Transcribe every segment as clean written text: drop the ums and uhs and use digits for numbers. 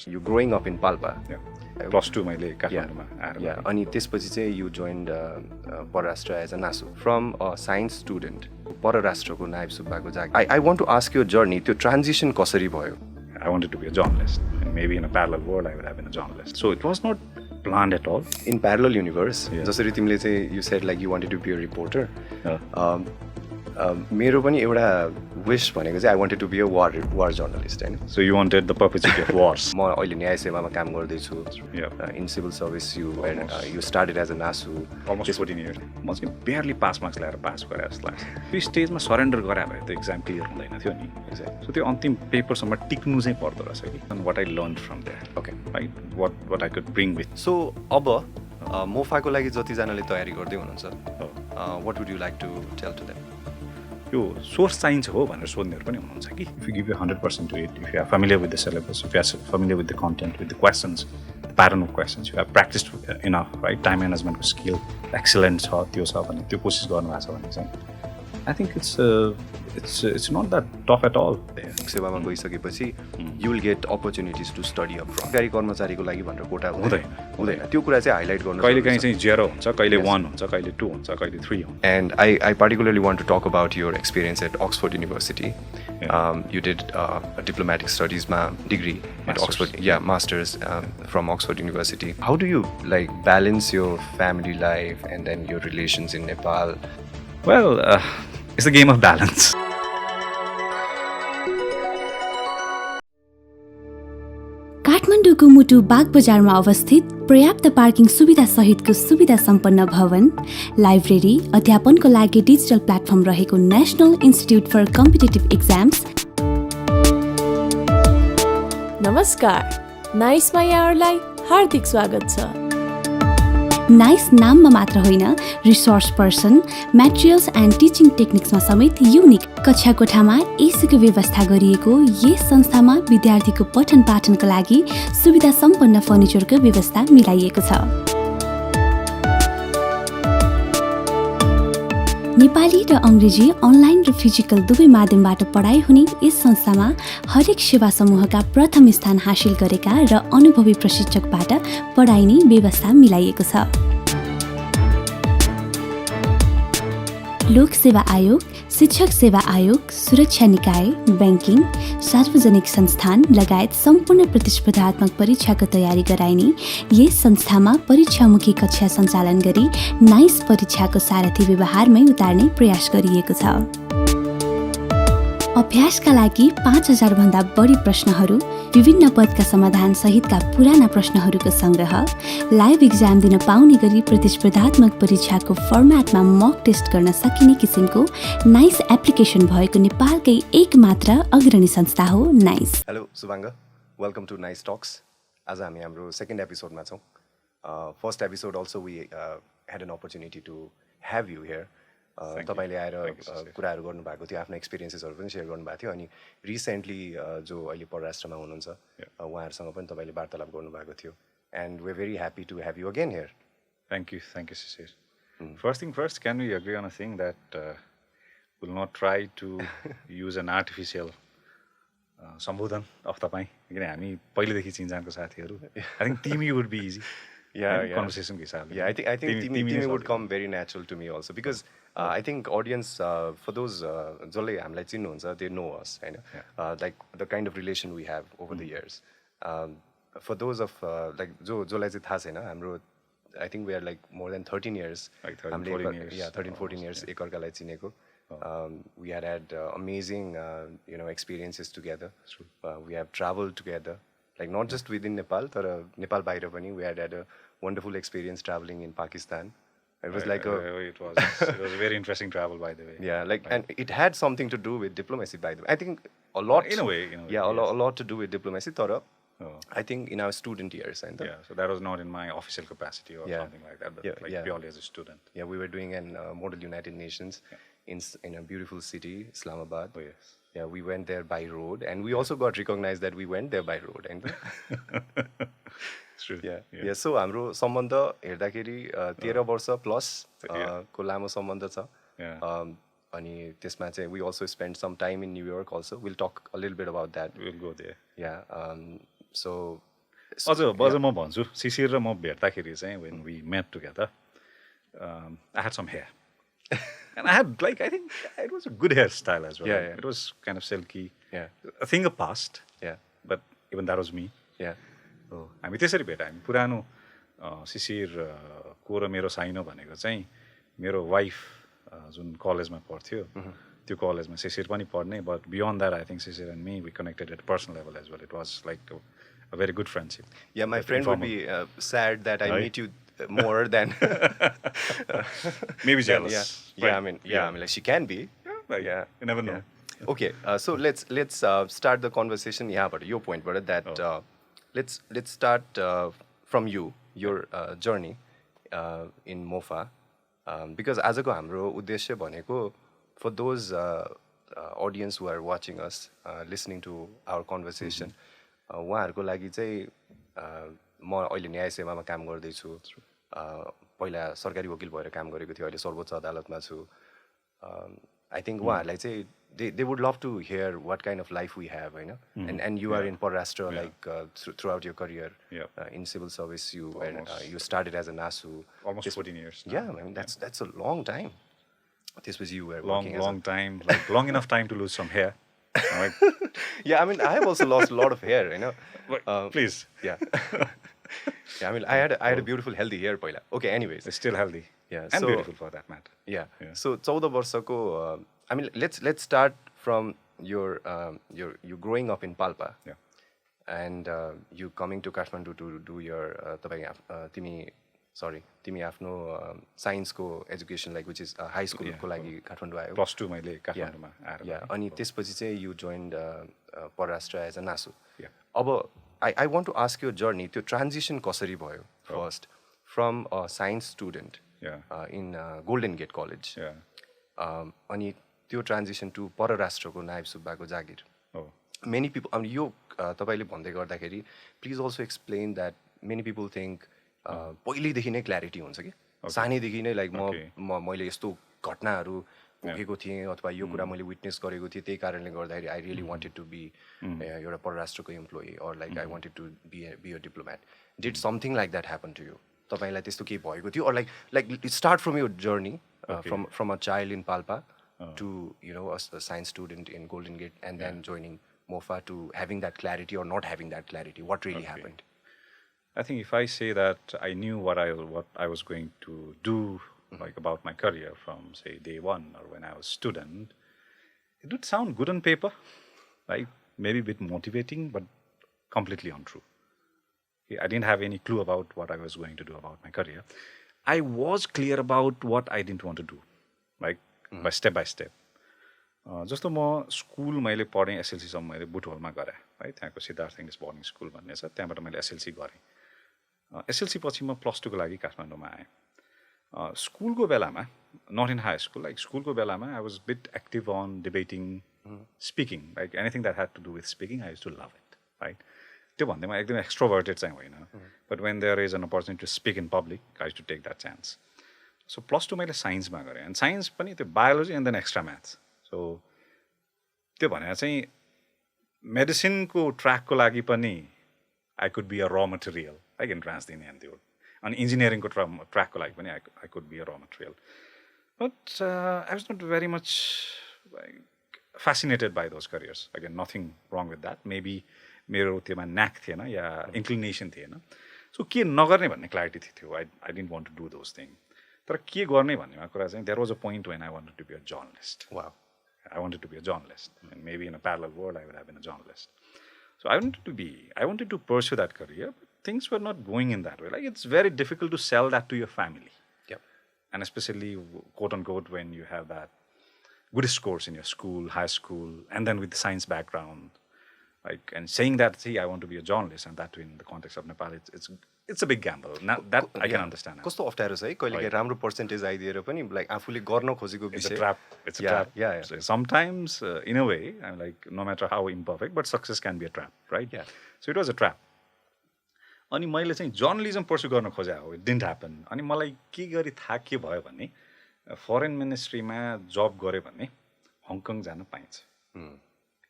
You growing up in Palpa. Yeah. +2 मैले काठमाडौँमा आएर. Yeah. अनि त्यसपछि चाहिँ you joined परराष्ट्र as a NASU. From a science student, परराष्ट्रको नायब सुब्बाको जागिर. I want to ask your journey. त्यो transition कसरी भयो? I wanted to be a journalist. And maybe in a parallel world, I would have been a journalist. So it was not planned at all. In parallel universe, जसरी तिमीले चाहिँ you said like you wanted to be a reporter. मेरो पनि एउटा wish भनेको चाहिँ I wanted to be a war journalist हैन. So you wanted the perpetuity of wars. म अहिले न्याय सेवामा काम गर्दैछु. In civil service you started as a NASU. Almost 14 years. म चाहिँ barely pass marks ल्याएर पास गरे जस्तो लाग्छ. त्यो स्टेजमा सरेन्डर गरे भए त एक्जाम क्लियर हुँदैन थियो नि. So त्यो अन्तिम पेपरसम्म टिक्नु चाहिँ पर्दो रहेछ कि. And what I learned from there. Okay. Right? What I could bring with. So अब मोफाको लागि जतिजनाले तयारी गर्दै हुनुहुन्छ, what would you like to tell to them? यो सोर्स चाहिन्छ हो भनेर सोध्नेहरू पनि हुनुहुन्छ कि. If you give you 100% to it, if you are familiar with the syllabus, if you are familiar with the content, with the questions, the pattern of questions, you have practiced enough, right? Time management skill, excellent छ त्यो छ भने त्यो कोसिस गर्नु भएको छ भने चाहिँ I think it's not that tough at all. सेवामा गइसकेपछि you will get opportunities to study abroad. सरकारी कर्मचारीको लागि भनेर कोटा हुँदैन. त्यो कुरा चाहिँ हाइलाइट गर्नु. कहिले काहीँ चाहिँ 0 हुन्छ, कहिले 1 हुन्छ, कहिले 2 हुन्छ, कहिले 3 हुन्छ. And I particularly want to talk about your experience at Oxford University. You did a diplomatic studies degree at Oxford. Yeah, masters from Oxford University. How do you like balance your family life and then your relations in Nepal? Well, it's a game of balance. काठमाडौँको मुटु बाग बजारमा अवस्थित पर्याप्त parking सुविधा सहितको सुविधा सम्पन्न भवन, लाइब्रेरी, अध्यापनको लागि डिजिटल प्लेटफर्म रहेको national institute for competitive exams. नमस्कार, नाइसमा यहाँहरूलाई हार्दिक स्वागत छ. नाइस नाममा मात्र होइन, रिसोर्स पर्सन, म्याटेरियल्स एन्ड टिचिङ टेक्निक्समा समेत युनिक कक्षा कोठामा एसीको व्यवस्था गरिएको यस संस्थामा विद्यार्थीको पठन पाठनका लागि सुविधा सम्पन्न फर्निचरको व्यवस्था मिलाइएको छ. नेपाली र अङ्ग्रेजी अनलाइन र फिजिकल दुवै माध्यमबाट पढाइ हुने यस संस्थामा हरेक सेवा समूहका प्रथम स्थान हासिल गरेका र अनुभवी प्रशिक्षकबाट पढाइने व्यवस्था मिलाइएको छ. लोक सेवा आयोग, शिक्षक सेवा आयोग, सुरक्षा निकाय, ब्याङ्किङ, सार्वजनिक संस्थान लगायत सम्पूर्ण प्रतिस्पर्धात्मक परीक्षाको तयारी गराइने यस संस्थामा परीक्षामुखी कक्षा सञ्चालन गरी नाइस परीक्षाको सारथी व्यवहारमै उतार्ने प्रयास गरिएको छ. अभ्यासका लागि 5000 भन्दा बढी प्रश्नहरू, विभिन्न पदका समाधान सहितका पुराना प्रश्नहरूको संग्रह, लाइभ इक्जाम दिन पाउने गरी प्रतिस्पर्धात्मक परीक्षाको फर्म्याटमा मक टेस्ट गर्न सकिने किसिमको नाइस एप्लिकेसन भएको नेपालकै एक मात्र अग्रणी संस्था हो nice. Hello Subhang, welcome to nice talks. आज हामी हाम्रो सेकेन्ड एपिसोडमा छौँ. First episode also we had an opportunity to have you here. तपाईँले आएर कुराहरू गर्नुभएको थियो, आफ्नो एक्सपिरियन्सेसहरू पनि सेयर गर्नुभएको थियो. अनि रिसेन्टली जो अहिले परराष्ट्रमा हुनुहुन्छ उहाँहरूसँग पनि तपाईँले वार्तालाप गर्नुभएको थियो. And we are very happy to have you again here. Thank you, Shishir. First thing first, can we agree on a thing that we'll not try to use an artificial सम्बोधन अफ तपाईँ, किन हामी पहिलेदेखि चिन्जानको साथीहरू. I think Timi would be easy. Conversation के हिसाबले. Yeah, I think Timi would come very natural to me also because I think audience for those जसले हामीलाई चिन्नुहुन्छ, they know us, हैन. Like the kind of relation we have over the years. For those of like जसलाई चाहिँ थाहा छैन, हाम्रो I think we are like more than 13 years. Like 13-14 years. Yeah, 13-14 years एकअर्कालाई चिनेको. We had amazing experiences together. We have traveled together, like not just within Nepal, but Nepal बाहिर पनि we had a wonderful experience traveling in Pakistan. It was like it was a very interesting travel, by the way. Yeah, like and it had something to do with diplomacy, by the way. I think a lot in a way. Yeah, a lot to do with diplomacy. But I think in our student years, and yeah, so that was not in my official capacity or something like that, but purely as a student. Yeah, we were doing an Model United Nations in a beautiful city, Islamabad. Oh yes. Yeah, we went there by road, and we also got recognized that we went there by road. And True. Yeah. So हाम्रो सम्बन्ध हेर्दाखेरि 13 वर्ष plus को लामो सम्बन्ध छ. अनि त्यसमा चाहिँ we also spent some time in New York also. We'll talk a little bit about that. We'll go there. Yeah. So अझ म भन्छु शिशिर र म भेट्दाखेरि चाहिँ when we met together I had some hair and I had like I think it was a good hairstyle as well. Yeah. It was kind of silky. Yeah. A thing of past. Yeah. But even that was me. Yeah. So हामी त्यसरी भेट्यौँ हामी पुरानो शिशिर को र मेरो साइनो भनेको चाहिँ मेरो वाइफ जुन कलेजमा पढ्थ्यो त्यो कलेजमा शिशिर पनि पढ्ने but beyond that I think Shishir and me we connected at a personal level as well. It was like a very good friendship. Yeah, my friend would be sad that I meet you more than maybe jealous. Yeah, I mean like she can be. Yeah, you never know. Yeah. Okay, so let's start the conversation. Yeah, but your point, brother, that let's start from your journey in MOFA, because आजको हाम्रो उद्देश्य भनेको for those audience who are watching us, listening to our conversation, उहाँहरूको लागि चाहिँ म अहिले न्याय सेवामा काम गर्दैछु. पहिला सरकारी वकिल भएर काम गरेको थियो, अहिले सर्वोच्च अदालतमा छु. I think उहाँहरूलाई चाहिँ they would love to hear what kind of life we have, you know. And you are in Parashtra like throughout your career in civil service. You started as a NASU. Almost 14 years. Yeah, I mean that's a long time. This was you were working long time, like long enough time to lose some hair. Right? Yeah, I mean I have also lost a lot of hair, you know. Please. Yeah. Yeah, I mean I had a beautiful healthy hair पहिला. Okay, anyways. It's still healthy. Yeah, and so, beautiful for that matter. Yeah. So 14 वर्षको I mean let's start from your you growing up in Palpa. Yeah. And you coming to Kathmandu to do your तिमी आफ्नो science को education like which is high school को लागि काठमाडौँ आयो. +2 मैले काठमाडौँमा आएर. Yeah, अनि त्यसपछि चाहिँ you joined Parashtra as a NASU. Yeah. अब I want to ask your journey, त्यो transition कसरी भयो first from a science student in Golden Gate College. Yeah. अनि त्यो transition to परराष्ट्रको नायब सुब्बाको जागिर. Oh. Many people, I mean, यो तपाईले भन्दै गर्दाखेरि please also explain that many people think पहिलेदेखि नै क्ल्यारिटी हुन्छ कि सानैदेखि नै लाइक मैले यस्तो घटनाहरू भोगेको थिएँ अथवा यो कुरा मैले विटनेस गरेको थिएँ, त्यही कारणले गर्दाखेरि I really wanted to be एउटा परराष्ट्रको employee or like I wanted to be a diplomat. Did something like that happen to you? तपाईँलाई त्यस्तो केही भएको थियो? Or like start from your journey from a child in Palpa to you know a science student in Golden Gate and then joining MOFA to having that clarity or not having that clarity. What really happened? I think if I say that I knew what I was going to do, like about my career from say day one or when I was student, it would sound good on paper, like maybe a bit motivating, but completely untrue. Okay, I didn't have any clue about what I was going to do about my career. I was clear about what I didn't want to do, like by step. जस्तो म school मैले पढेँ एसएलसीसम्म मैले बुटहोलमा गरेँ है, त्यहाँको Siddhartha English boarding school भन्ने छ, त्यहाँबाट मैले एसएलसी गरेँ. एसएलसी पछि म +2 को लागि काठमाडौँमा आएँ. स्कुलको बेलामा not in high school, like स्कुलको बेलामा I was bit active on debating, speaking, like anything that had to do with speaking I use to love it, right. त्यो भन्दैमा एकदम एक्स्ट्रोभर्टेड चाहिँ होइन, but when there is an opportunity to speak in public I use to take that chance. So +2 मैले साइन्समा गरेँ, and science पनि त्यो biology and then extra maths. So त्यो भनेर चाहिँ मेडिसिनको ट्र्याकको लागि पनि I could be a raw material, like entrance दिने अनि त्यो, अनि इन्जिनियरिङको ट्र्याकको लागि पनि I could be a raw material. But I was not very much fascinated by those careers. Again, nothing wrong with that. Maybe मेरो त्योमा न्याक थिएन या इन्क्लिनेसन थिएन. सो के नगर्ने भन्ने क्ल्यारिटी थियो. I didn't want to do those things. तर के गर्ने भन्नेमा कुरा चाहिँ there was a point when I wanted to be a journalist. Wow. I wanted to be a journalist. And maybe in a parallel world I would have been a journalist. So I wanted to pursue that career, but things were not going in that way. Like, it's very difficult to sell that to your family. Yep. And especially, quote unquote, when you have that good scores in your school, high school, and then with the science background, like, and saying that, see, I want to be a journalist, and that in the context of Nepal, it's a big gamble. Now, that I can understand. कस्तो अप्ठ्यारो छ है, कहिलेकाहीँ राम्रो percentage आइदिएर पनि like आफूले गर्न खोजेको विषय. It's a trap. It's a trap. Yeah. So sometimes, in a way, I'm like, no matter how imperfect, but success can be a trap, right? Yeah. So it was a trap. अनि मैले चाहिँ journalism pursue गर्न खोजेँ हो, it didn't happen. अनि मलाई के गरी थाहा के भयो भने फरेन मिनिस्ट्रीमा जब गऱ्यो भने हङकङ जान पाइन्छ.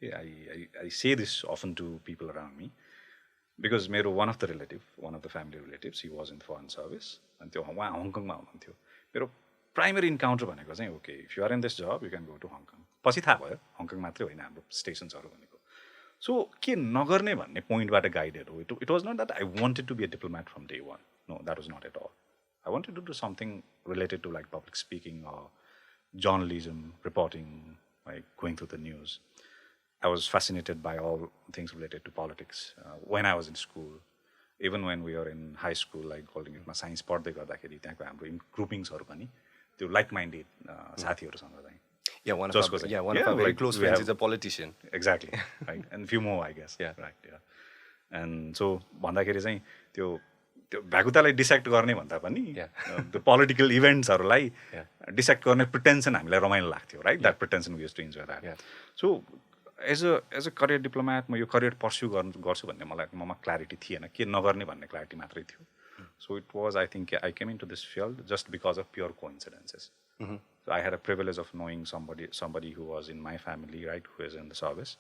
I say this often to people around me. Because one of the family relatives, he was in foreign service, and उहाँ हङकङमा हुनुहुन्थ्यो. मेरो प्राइमरी इन्काउन्टर भनेको चाहिँ okay if you are in this जब you can go to Hong Kong. पछि थाहा भयो हङकङ मात्रै होइन हाम्रो स्टेसन्सहरू भनेको. सो के नगर्ने भन्ने पोइन्टबाट गाइडेड हो. It was not that I wanted to be a diplomat from day one. No that was not at all. I wanted to do something related to like public speaking or journalism, reporting, like going through the news. I was fascinated by all things related to politics when I was in school. Even when we were in high school, like holding it, my science पढ्दै गर्दाखेरि त्यहाँको हाम्रो groupings-हरु पनि त्यो like-minded साथीहरुसँग चाहिँ. Yeah, one of our very close friends is a politician. Exactly, right, and few more, I guess. Yeah, right, yeah. And so भन्दाखेरि चाहिँ त्यो भ्याकुतालाई डिसेक्ट गर्ने भन्दा पनि त्यो पोलिटिकल इभेन्ट्सहरूलाई डिसेक्ट गर्ने प्रिटेन्सन हामीलाई रमाइलो लाग्थ्यो, right? That pretension we used to enjoy that. So as a career diplomat म यो करियर पर्स्यु गर्छु भन्ने मलाई ममा क्ल्यारिटी थिएन. के नगर्ने भन्ने क्ल्यारिटी मात्रै थियो. So it was I think I came in to this field just because of pure coincidences. So I had a privilege of knowing somebody who was in my family, right, who is in the service.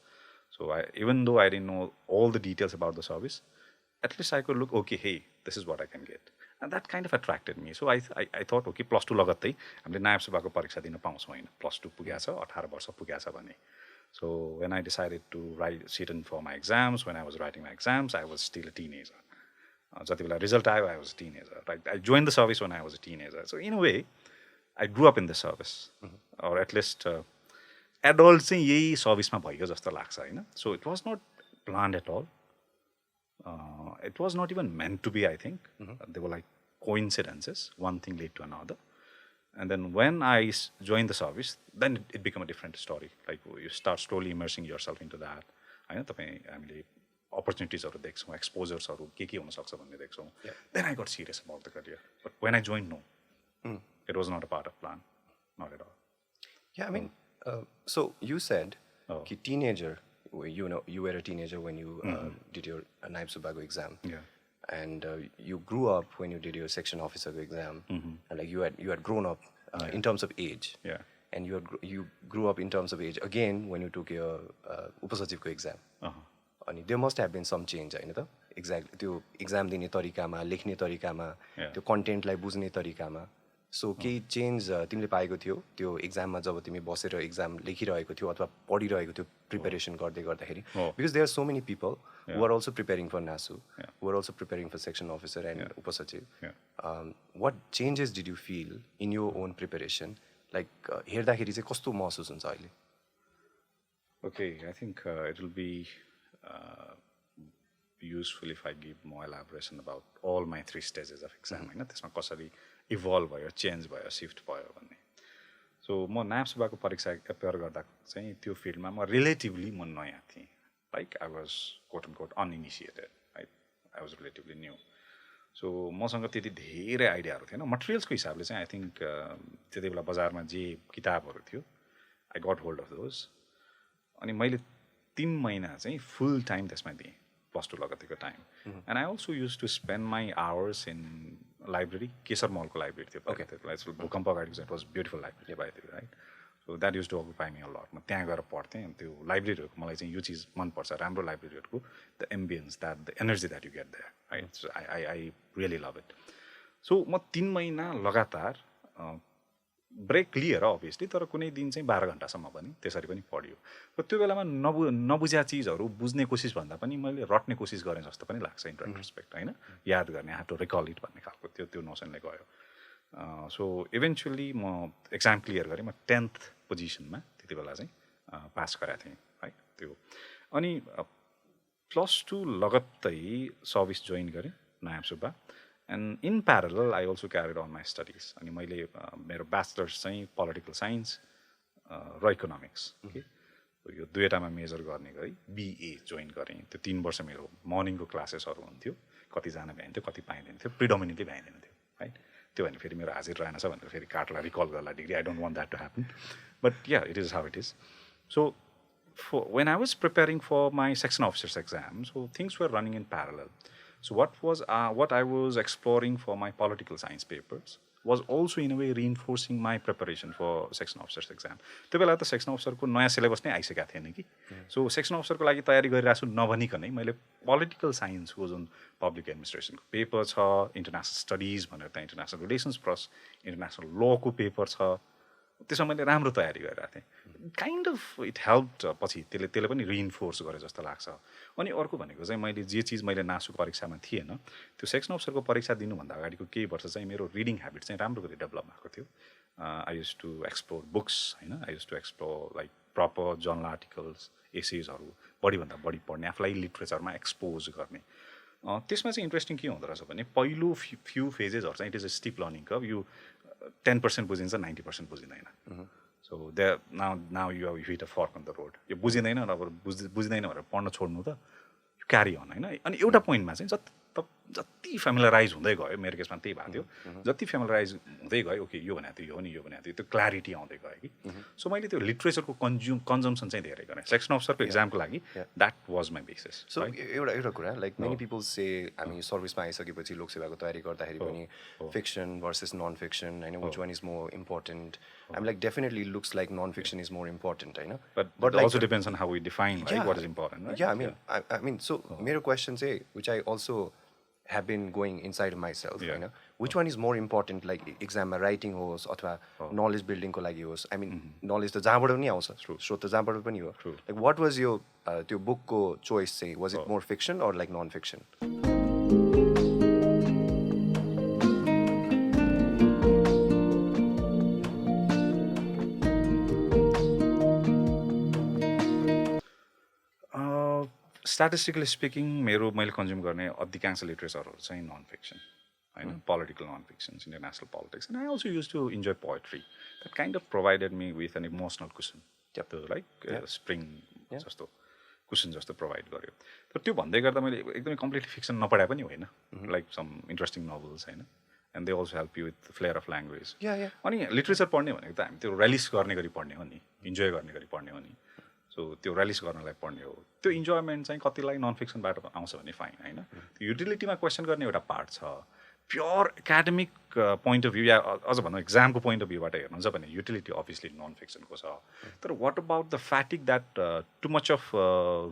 So even though I didn't know all the details about the service, at least I could look, okay, hey, this is what I can get. And that kind of attracted me. So I thought, okay, plus 2 लगत्तै हामीले नायब सभाको परीक्षा दिन पाउँछौँ हैन. plus 2 पुगेको छ, 18 वर्ष पुगेको छ भने. So when I decided to sit in for my exams, when I was writing my exams, I was still a teenager. जति बेला रिजल्ट आयो, I was a teenager. Right? I joined the service when I was a teenager. So in a way, I grew up in the service. Or at least adult चाहिँ यही सर्भिसमा भयो जस्तो लाग्छ हैन. So it was not planned at all. It was not even meant to be, I think. They were like coincidences. One thing led to another. And then when I joined the service, then it became a different story. Like you start slowly immersing yourself into that. I know हामीले opportunities-हरु देख्छौँ, exposures-हरु के हुन सक्छ भन्ने देख्छौँ. Then I got serious about the career. But when I joined, no. It was not a part of plan. Not at all. Yeah, I mean, so you said कि teenager, you were a teenager when you did your Naib Subago exam. Yeah. And you grew up when you did your section officer exam. And like you had grown up in terms of age. Yeah. And you grew up in terms of age again when you took your Upasachivko exam. And there must have been some change, हैन त? Exactly. त्यो exam दिने तरिकामा, लेख्ने तरिकामा, त्यो कन्टेन्टलाई बुझ्ने तरिकामा. सो केही चेन्ज तिमीले पाएको थियो त्यो एक्जाममा जब तिमी बसेर एक्जाम लेखिरहेको थियो अथवा पढिरहेको थियो प्रिपरेसन गर्दै गर्दाखेरि? Because there are so many people who are also preparing for Nasu, who are also preparing for section officer and उपसचिव. What changes did you feel in your own preparation? Like हेर्दाखेरि चाहिँ कस्तो महसुस हुन्छ अहिले? Okay, I think it will be useful if I give more elaboration about all my 3 stages of exam. हैन त्यसमा कसरी इभल्भ भयो, चेन्ज भयो, सिफ्ट भयो भन्ने. सो म नायब सभाको परीक्षा एपियर गर्दा चाहिँ त्यो फिल्डमा म रिलेटिभली म नयाँ थिएँ. Like I was quote and quote uninitiated, right? I was relatively new. So मसँग त्यति धेरै आइडियाहरू थिएन. मटेरियल्सको हिसाबले चाहिँ आई थिङ्क त्यति बेला बजारमा जे किताबहरू थियो I got hold of those. अनि मैले 3 महिना चाहिँ फुल टाइम त्यसमा दिएँ plus 2 लगत्तैको time. And I also use to spend my hours in library. Keshar मलको लाइब्रेरी थियो त्यति भूकम्प अगाडिको चाहिँ इट वाज ब्युटिफुल लाइब्रेरी बाई थियो, right? So that use to occupy me a lot. म त्यहाँ गएर पढ्थेँ. त्यो लाइब्रेरीहरूको मलाई चाहिँ यो चिज मनपर्छ, राम्रो लाइब्रेरीहरूको the ambience, the energy that you get there, right? So I really love it. So म 3 महिना लगातार ब्रेक लिएर अभियसली, तर कुनै दिन चाहिँ 12 घन्टासम्म पनि त्यसरी पनि पढ्यो. र त्यो बेलामा नबुझ्या चिजहरू बुझ्ने कोसिस भन्दा पनि मैले रट्ने कोसिस गरेँ जस्तो पनि लाग्छ इन रेट्रोस्पेक्ट, होइन? याद गर्ने, हाव टु रिकल इट भन्ने खालको त्यो नोसनले गयो. सो इभेन्चुअली म एक्जाम क्लियर गरेँ. म 10th पोजिसनमा त्यति बेला चाहिँ पास गरेको थिएँ, राइट? त्यो अनि +2 लगत्तै सर्भिस जोइन गरेँ नायब Subba. And in parallel, I also carried on my studies. अनि मैले मेरो ब्याचलर्स चाहिँ पोलिटिकल साइन्स र इकोनोमिक्स, यो दुईवटामा मेजर गर्ने गरी BA जोइन गरेँ. त्यो 3 वर्ष मेरो मर्निङको क्लासेसहरू हुन्थ्यो. कतिजना भ्याइन्थ्यो, कति पाइँदैन थियो. प्रिडोमिनेटली भ्याइँदैन थियो, राइट? त्यो भने फेरि मेरो हाजिर रहेन छ भनेर फेरि काटलाई रिकल गर्ला degree. I don't want that to happen. But yeah, it is how it is. So when I was preparing for my section officers exam, so things were running in parallel. So what I was exploring for my political science papers, was also in a way reinforcing my preparation for section officers exam. त्यो बेला त section officer को नयाँ syllabus नै आइसकेको थिएन कि. So section officer को लागि तयारी गरिरहेको छु नभनिकनै मैले political science को जुन public administration को पेपर छ, international studies भनेर त international relations plus international law को पेपर छ, त्यसमा मैले राम्रो तयारी गरिरहेको थिएँ. काइन्ड अफ इट हेल्प पछि त्यसले पनि रिइन्फोर्स गरे जस्तो लाग्छ. अनि अर्को भनेको चाहिँ मैले जे चिज मैले नासुको परीक्षामा थिएन त्यो सेक्सन अफिसरको परीक्षा दिनुभन्दा अगाडिको केही वर्ष चाहिँ मेरो रिडिङ ह्याबिट चाहिँ राम्रो गरी डेभलप भएको थियो. I use to explore books होइन, I use to explore like proper journal articles एसेजहरू बढीभन्दा बढी पढ्ने, आफूलाई लिट्रेचरमा एक्सपोज गर्ने. त्यसमा चाहिँ इन्ट्रेस्टिङ के हुँदो रहेछ भने पहिलो फ्यु फेजेसहरू चाहिँ it is a steep learning curve. You 10% बुझिन्छ, 90% बुझिँदैन. So that now you have hit a fork on the road. यो बुझिँदैन र अब बुझिँदैन भनेर पढ्न छोड्नु त क्यारी अन होइन. अनि एउटा पोइन्टमा चाहिँ जति फेमिलराइज हुँदै गयो, मेरो केसमा त्यही भएको थियो, जति फेमिलराइज हुँदै गयो ओके यो भनेको थियो, यो नि यो भनेको थियो, त्यो क्ल्यारिटी आउँदै गयो कि. सो मैले त्यो लिट्रेचरको कन्जम्सन चाहिँ धेरै गरेँ सेक्सन अफिसरको एक्जामको लागि. That was my basis. So एउटा कुरा लाइक मेनी पिपल से हामी सर्भिसमा आइसकेपछि लोकसेवाको तयारी गर्दाखेरि पनि फिक्सन भर्सेस नन फिक्सन होइन, which one is more important. I'm like definitely looks like non-fiction is more important, I know. But like, also depends on how we define what is important, right? Yeah, I mean, so my question say, which I also have been going inside myself, you know, which one is more important, like exam writing होस् अथवा knowledge building को लागि होस्. I mean, knowledge त जहाँबाट पनि आउँछ, स्रोत त जहाँबाट पनि हो. Like what was your त्यो book को choice say? Was it more fiction or like non-fiction? Statistically speaking मैले कन्ज्युम गर्ने अधिकांश लिट्रेचरहरू चाहिँ नन फिक्सन होइन, political non fiction, international politics. And I also use to enjoy poetry. That kind of provided me with an emotional cushion. त्यो like spring जस्तो cushion जस्तो provide गर्यो. तर त्यो भन्दै गर्दा मैले एकदमै कम्प्लिटली फिक्सन नपढाए पनि होइन, लाइक सम इन्ट्रेस्टिङ नोभल्स होइन. And they also help you with flair of language. अनि लिट्रेचर पढ्ने भनेको त हामी त्यो रेलिस गर्ने गरी पढ्ने हो नि, इन्जोय गर्ने गरी पढ्ने हो नि. सो त्यो रेलिस गर्नलाई पढ्ने हो. त्यो इन्जोयमेन्ट चाहिँ कतिलाई नन फिक्सनबाट आउँछ भने फाइन होइन. त्यो युटिलिटीमा क्वेसन गर्ने एउटा पार्ट छ. Pure academic point of view या अझ भनौँ एक्जामको पोइन्ट अफ भ्यूबाट हेर्नुहुन्छ भने युटिलिटी अभियसली नन फिक्सनको छ. तर what about the fatigue that too much of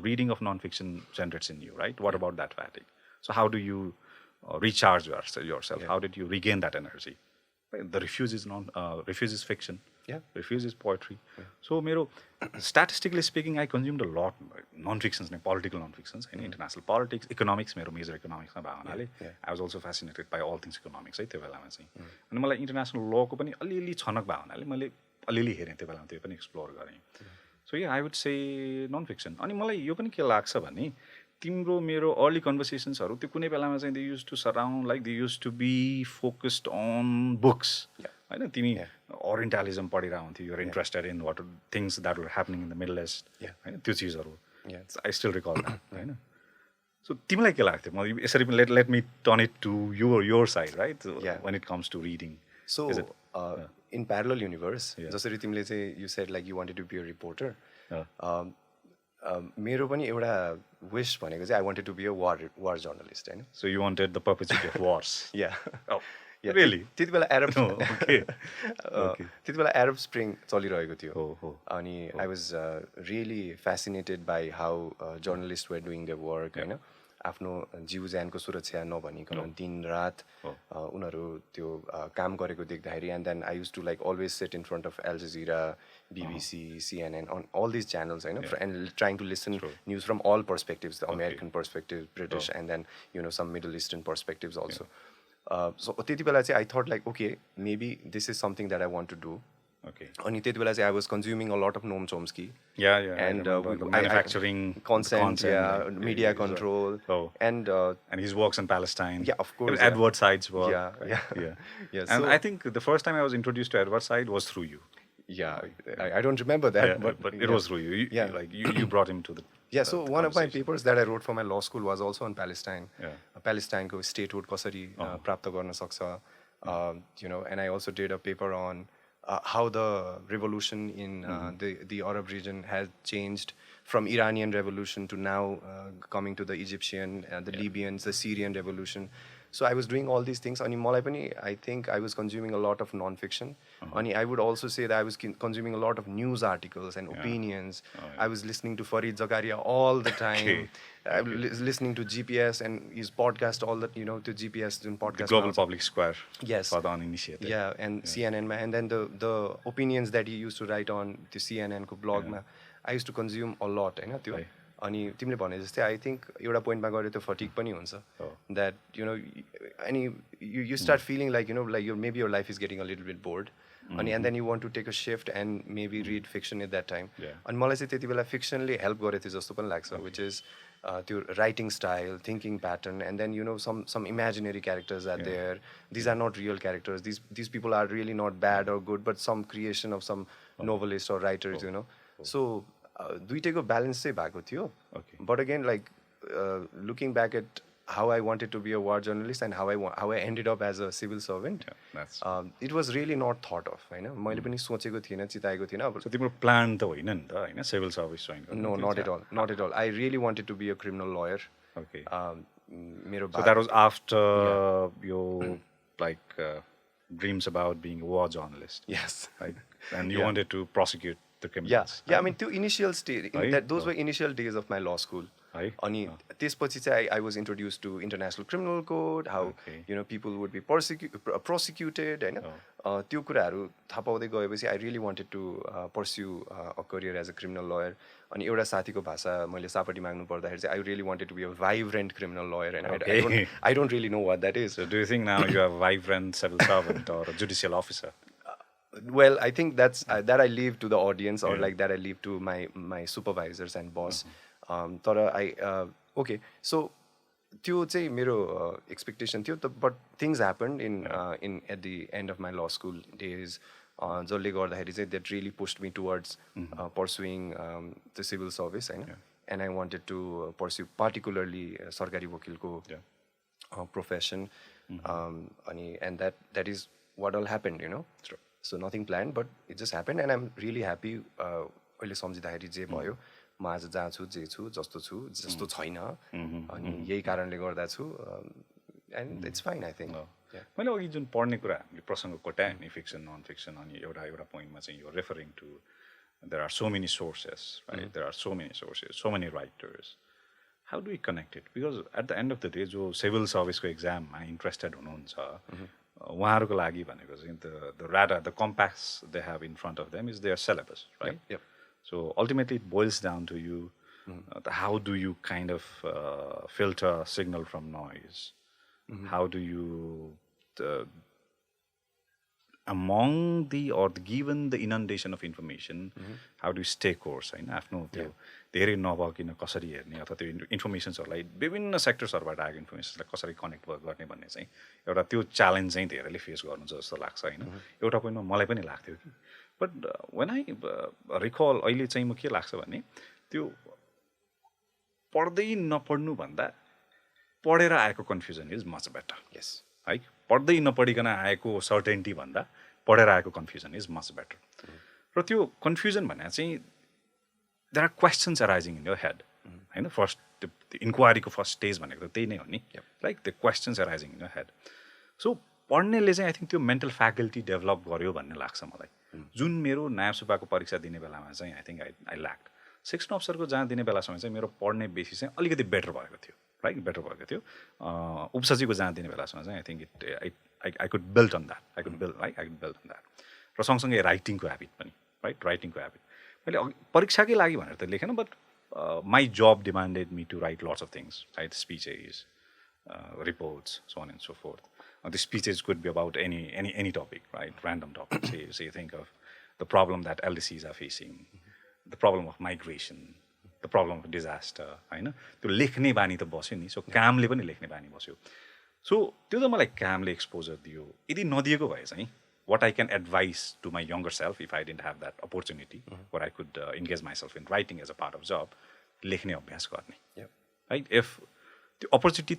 reading of non fiction generates in you, right? What about that fatigue? So how do you recharge yourself? How did you regain that energy? The refuse is fiction. Refuse is poetry. So मेरो statistically speaking I consumed a lot non-fictions, political non-fictions, international politics, economics, मेरो major economics मा भएको हुनाले I was also fascinated by all things economics है त्यो बेलामा चाहिँ. अनि मलाई international law को पनि अलिअलि छनक भएको हुनाले मैले अलिअलि हेरेँ त्यो बेलामा, त्यो पनि एक्सप्लोर गरेँ. So yeah, I would say non-fiction. अनि मलाई यो पनि के लाग्छ भने तिम्रो मेरो अर्ली कन्भर्सेसन्सहरू त्यो कुनै बेलामा चाहिँ they used to surround like they used to be focused on books होइन. तिमी ओरिएन्टालिजम पढिरहेको हुन्थ्यो, you're interested in what things that were happening in the Middle East होइन, त्यो चिजहरू आई स्टिल रिकल द्याट होइन. सो तिमीलाई के लाग्थ्यो? म यसरी पनि let me turn it to your side right when it comes to reading. So in parallel universe जसरी तिमीले चाहिँ you shed like you wanted to be a reporter, मेरो पनि एउटा विश भनेको चाहिँ I wanted to be a war journalist होइन. So you wanted the perpetuity of wars? Really त्यति बेला त्यति बेला एरब स्प्रिङ चलिरहेको थियो अनि I was really fascinated by how journalist were doing the work होइन. आफ्नो जीव ज्यानको सुरक्षा नभनिकन दिन रात उनीहरू त्यो काम गरेको देख्दाखेरि and then I use to like always set in front of Al Jazeera, BBC, CNN, on all these channels, you know, and trying to listen news from all perspectives, the American perspective, British, and then, you know, some Middle Eastern perspectives also. So, त्यति बेला चाहिँ I thought like, okay, maybe this is something that I want to do. Okay. अनि त्यति बेला चाहिँ I was consuming a lot of Noam Chomsky. And manufacturing consent, media control, and his works in Palestine. Yeah, of course. Edward Said's work. Yeah. And I think the first time I was introduced to Edward Said was through you. Yeah, I don't remember that, but it was through you. Like you brought him to the. Yeah, so one of my papers that I wrote for my law school was also on Palestine. Palestine ko statehood कसरी प्राप्त गर्न सक्छ, you know, and I also did a paper on how the revolution in the Arab region has changed from Iranian revolution to now coming to the Egyptian, the Libyans, the Syrian revolution. So I was doing all these things. Ani malai pani, I think I was consuming a lot of non-fiction. Ani I would also say that I was consuming a lot of news articles and opinions. I was listening to Farid Zakaria all the time. I was listening to GPS and his podcast all that, to GPS podcast. The Global Public Square. Yes. For the initiative. Yeah, and CNN ma, and then the opinions that he used to write on the CNN ko blog ma, I used to consume a lot, हैन त्यो. अनि तिमीले भने जस्तै I think एउटा पोइन्टमा गरे त्यो फटिक पनि हुन्छ दैट अनि you start feeling like like maybe your life is getting a little bit bored and then you want to take a shift and maybe read fiction at that time. अनि मलाई चाहिँ त्यति बेला फिक्सनले हेल्प गरेथ्यो जस्तो पनि लाग्छ, which is त्यो writing style, thinking pattern, and then some imaginary characters are there. These are not real characters. These people are really not bad or good, but some creation of some novelists or writers, So दुईटैको balance चाहिँ भएको थियो. But again, like looking back at how I wanted to be a war journalist and how I ended up as a civil servant, it was really not thought of, हैन. मैले पनि सोचेको थिएन, चिताएको थिएन. So तिम्रो प्लान त होइन नि त, हैन, सिभिल सर्भिस जोइन गर्ने? No, not at all. Not at all. I really wanted to be a criminal lawyer. Okay. So that was after your dreams about being a war journalist. Yes. Right? And you wanted to prosecute the criminals. Yeah, I mean, the initial stage, those were initial days of my law school. Ani त्यसपछि चाहिँ I was introduced to international criminal code, how people would be prosecuted, हैन. त्यो कुराहरु थाहा पाउँदै गएपछि I really wanted to pursue a career as a criminal lawyer. अनि एउटा साथीको भाषा मैले सापटी माग्नु पर्दाखेरि चाहिँ I really wanted to be a vibrant criminal lawyer, and I don't really know what that is. So do you think now you are a vibrant civil servant or a judicial officer? Well, I think that I leave to the audience, or like that I leave to my supervisors and boss. Okay, so त्यो चाहिँ मेरो expectation थियो, but things happened in at the end of my law school days, जसले गर्दाखेरि चाहिँ that really pushed me towards pursuing the civil service, and I wanted to pursue particularly सरकारी वकिलको profession, and that is what all happened, So nothing planned, but it just happened, and I'm really happy. अहिले सम्झिँदाखेरि जे भयो, म आज जहाँ छु, जे छु, जस्तो छु, जस्तो छैन, अनि यही कारणले गर्दा छु, and it's fine, I think. मैले अघि जुन पढ्ने कुरा हामीले प्रसङ्ग कोट्यायो नि, फिक्सन नन फिक्सन, अनि एउटा पोइन्टमा चाहिँ यो रेफरिङ to there are so many sources, right? There are so many sources, so many writers. How do we connect it? Because at the end of the day, जो सिभिल सर्भिसको एक्जाममा इन्ट्रेस्टेड हुनुहुन्छ, उहाँहरूको लागि भनेको चाहिँ the compass they have in front of them is their syllabus, right? Yep. So ultimately it boils down to you, how do you kind of filter signal from noise? How do you, given the inundation of information, how do you stay course? होइन आफ्नो त्यो धेरै नभकिन कसरी हेर्ने अथवा त्यो इन्फर्मेसन्सहरूलाई विभिन्न सेक्टर्सहरूबाट आएको इन्फर्मेसन्सलाई कसरी कनेक्ट गर्ने भन्ने चाहिँ एउटा त्यो च्यालेन्ज चाहिँ धेरैले फेस गर्नुहुन्छ जस्तो लाग्छ, होइन. एउटा पोइन्टमा मलाई पनि लाग्थ्यो कि, बट वेन आई रिकल अहिले चाहिँ म के लाग्छ भने त्यो पढ्दै नपढ्नुभन्दा पढेर आएको confusion is much better. Yes. है, पढ्दै नपढिकन आएको सर्टेन्टी भन्दा पढेर आएको कन्फ्युजन इज मच बेटर. र त्यो कन्फ्युजन भने चाहिँ there are questions arising in your head, होइन. फर्स्ट त्यो इन्क्वायरीको फर्स्ट स्टेज भनेको त त्यही नै हो नि, like the questions arising in your head. So पढ्नेले चाहिँ आई थिङ्क त्यो मेन्टल फ्याकल्टी डेभलप गर्यो भन्ने लाग्छ मलाई. जुन मेरो नायब सुब्बाको परीक्षा दिने बेलामा चाहिँ आई थिङ्क आई ल्याक्ड. सेक्सन अफिसरको जहाँ दिने बेलासम्म चाहिँ मेरो पढ्ने बेसिस चाहिँ अलिकति बेटर भएको थियो, राइट, बेटर भएको थियो. उपसचिवको जहाँ दिने बेलासम्म चाहिँ I think I could build on that, I could build on that. र सँगसँगै राइटिङको ह्याबिट पनि, राइट, राइटिङको ह्याबिट. मैले परीक्षाकै लागि भनेर त लेखेन, but my job demanded me to write lots of things, right, speeches, reports, so on and so forth. The speeches could be about any topic, right? Random topics. So you think of the problem that LDCs are facing, the problem of migration, the problem of disaster, होइन. त्यो लेख्ने बानी त बस्यो नि, so कामले पनि लेख्ने बानी बस्यो. सो त्यो त मलाई कामले एक्सपोजर दियो. यदि नदिएको भए चाहिँ what I can advise to my younger self if I didn't have that opportunity where I could engage myself in writing as a part of job, लेख्ने अभ्यास गर्ने, right? If त्यो अपर्च्युनिटी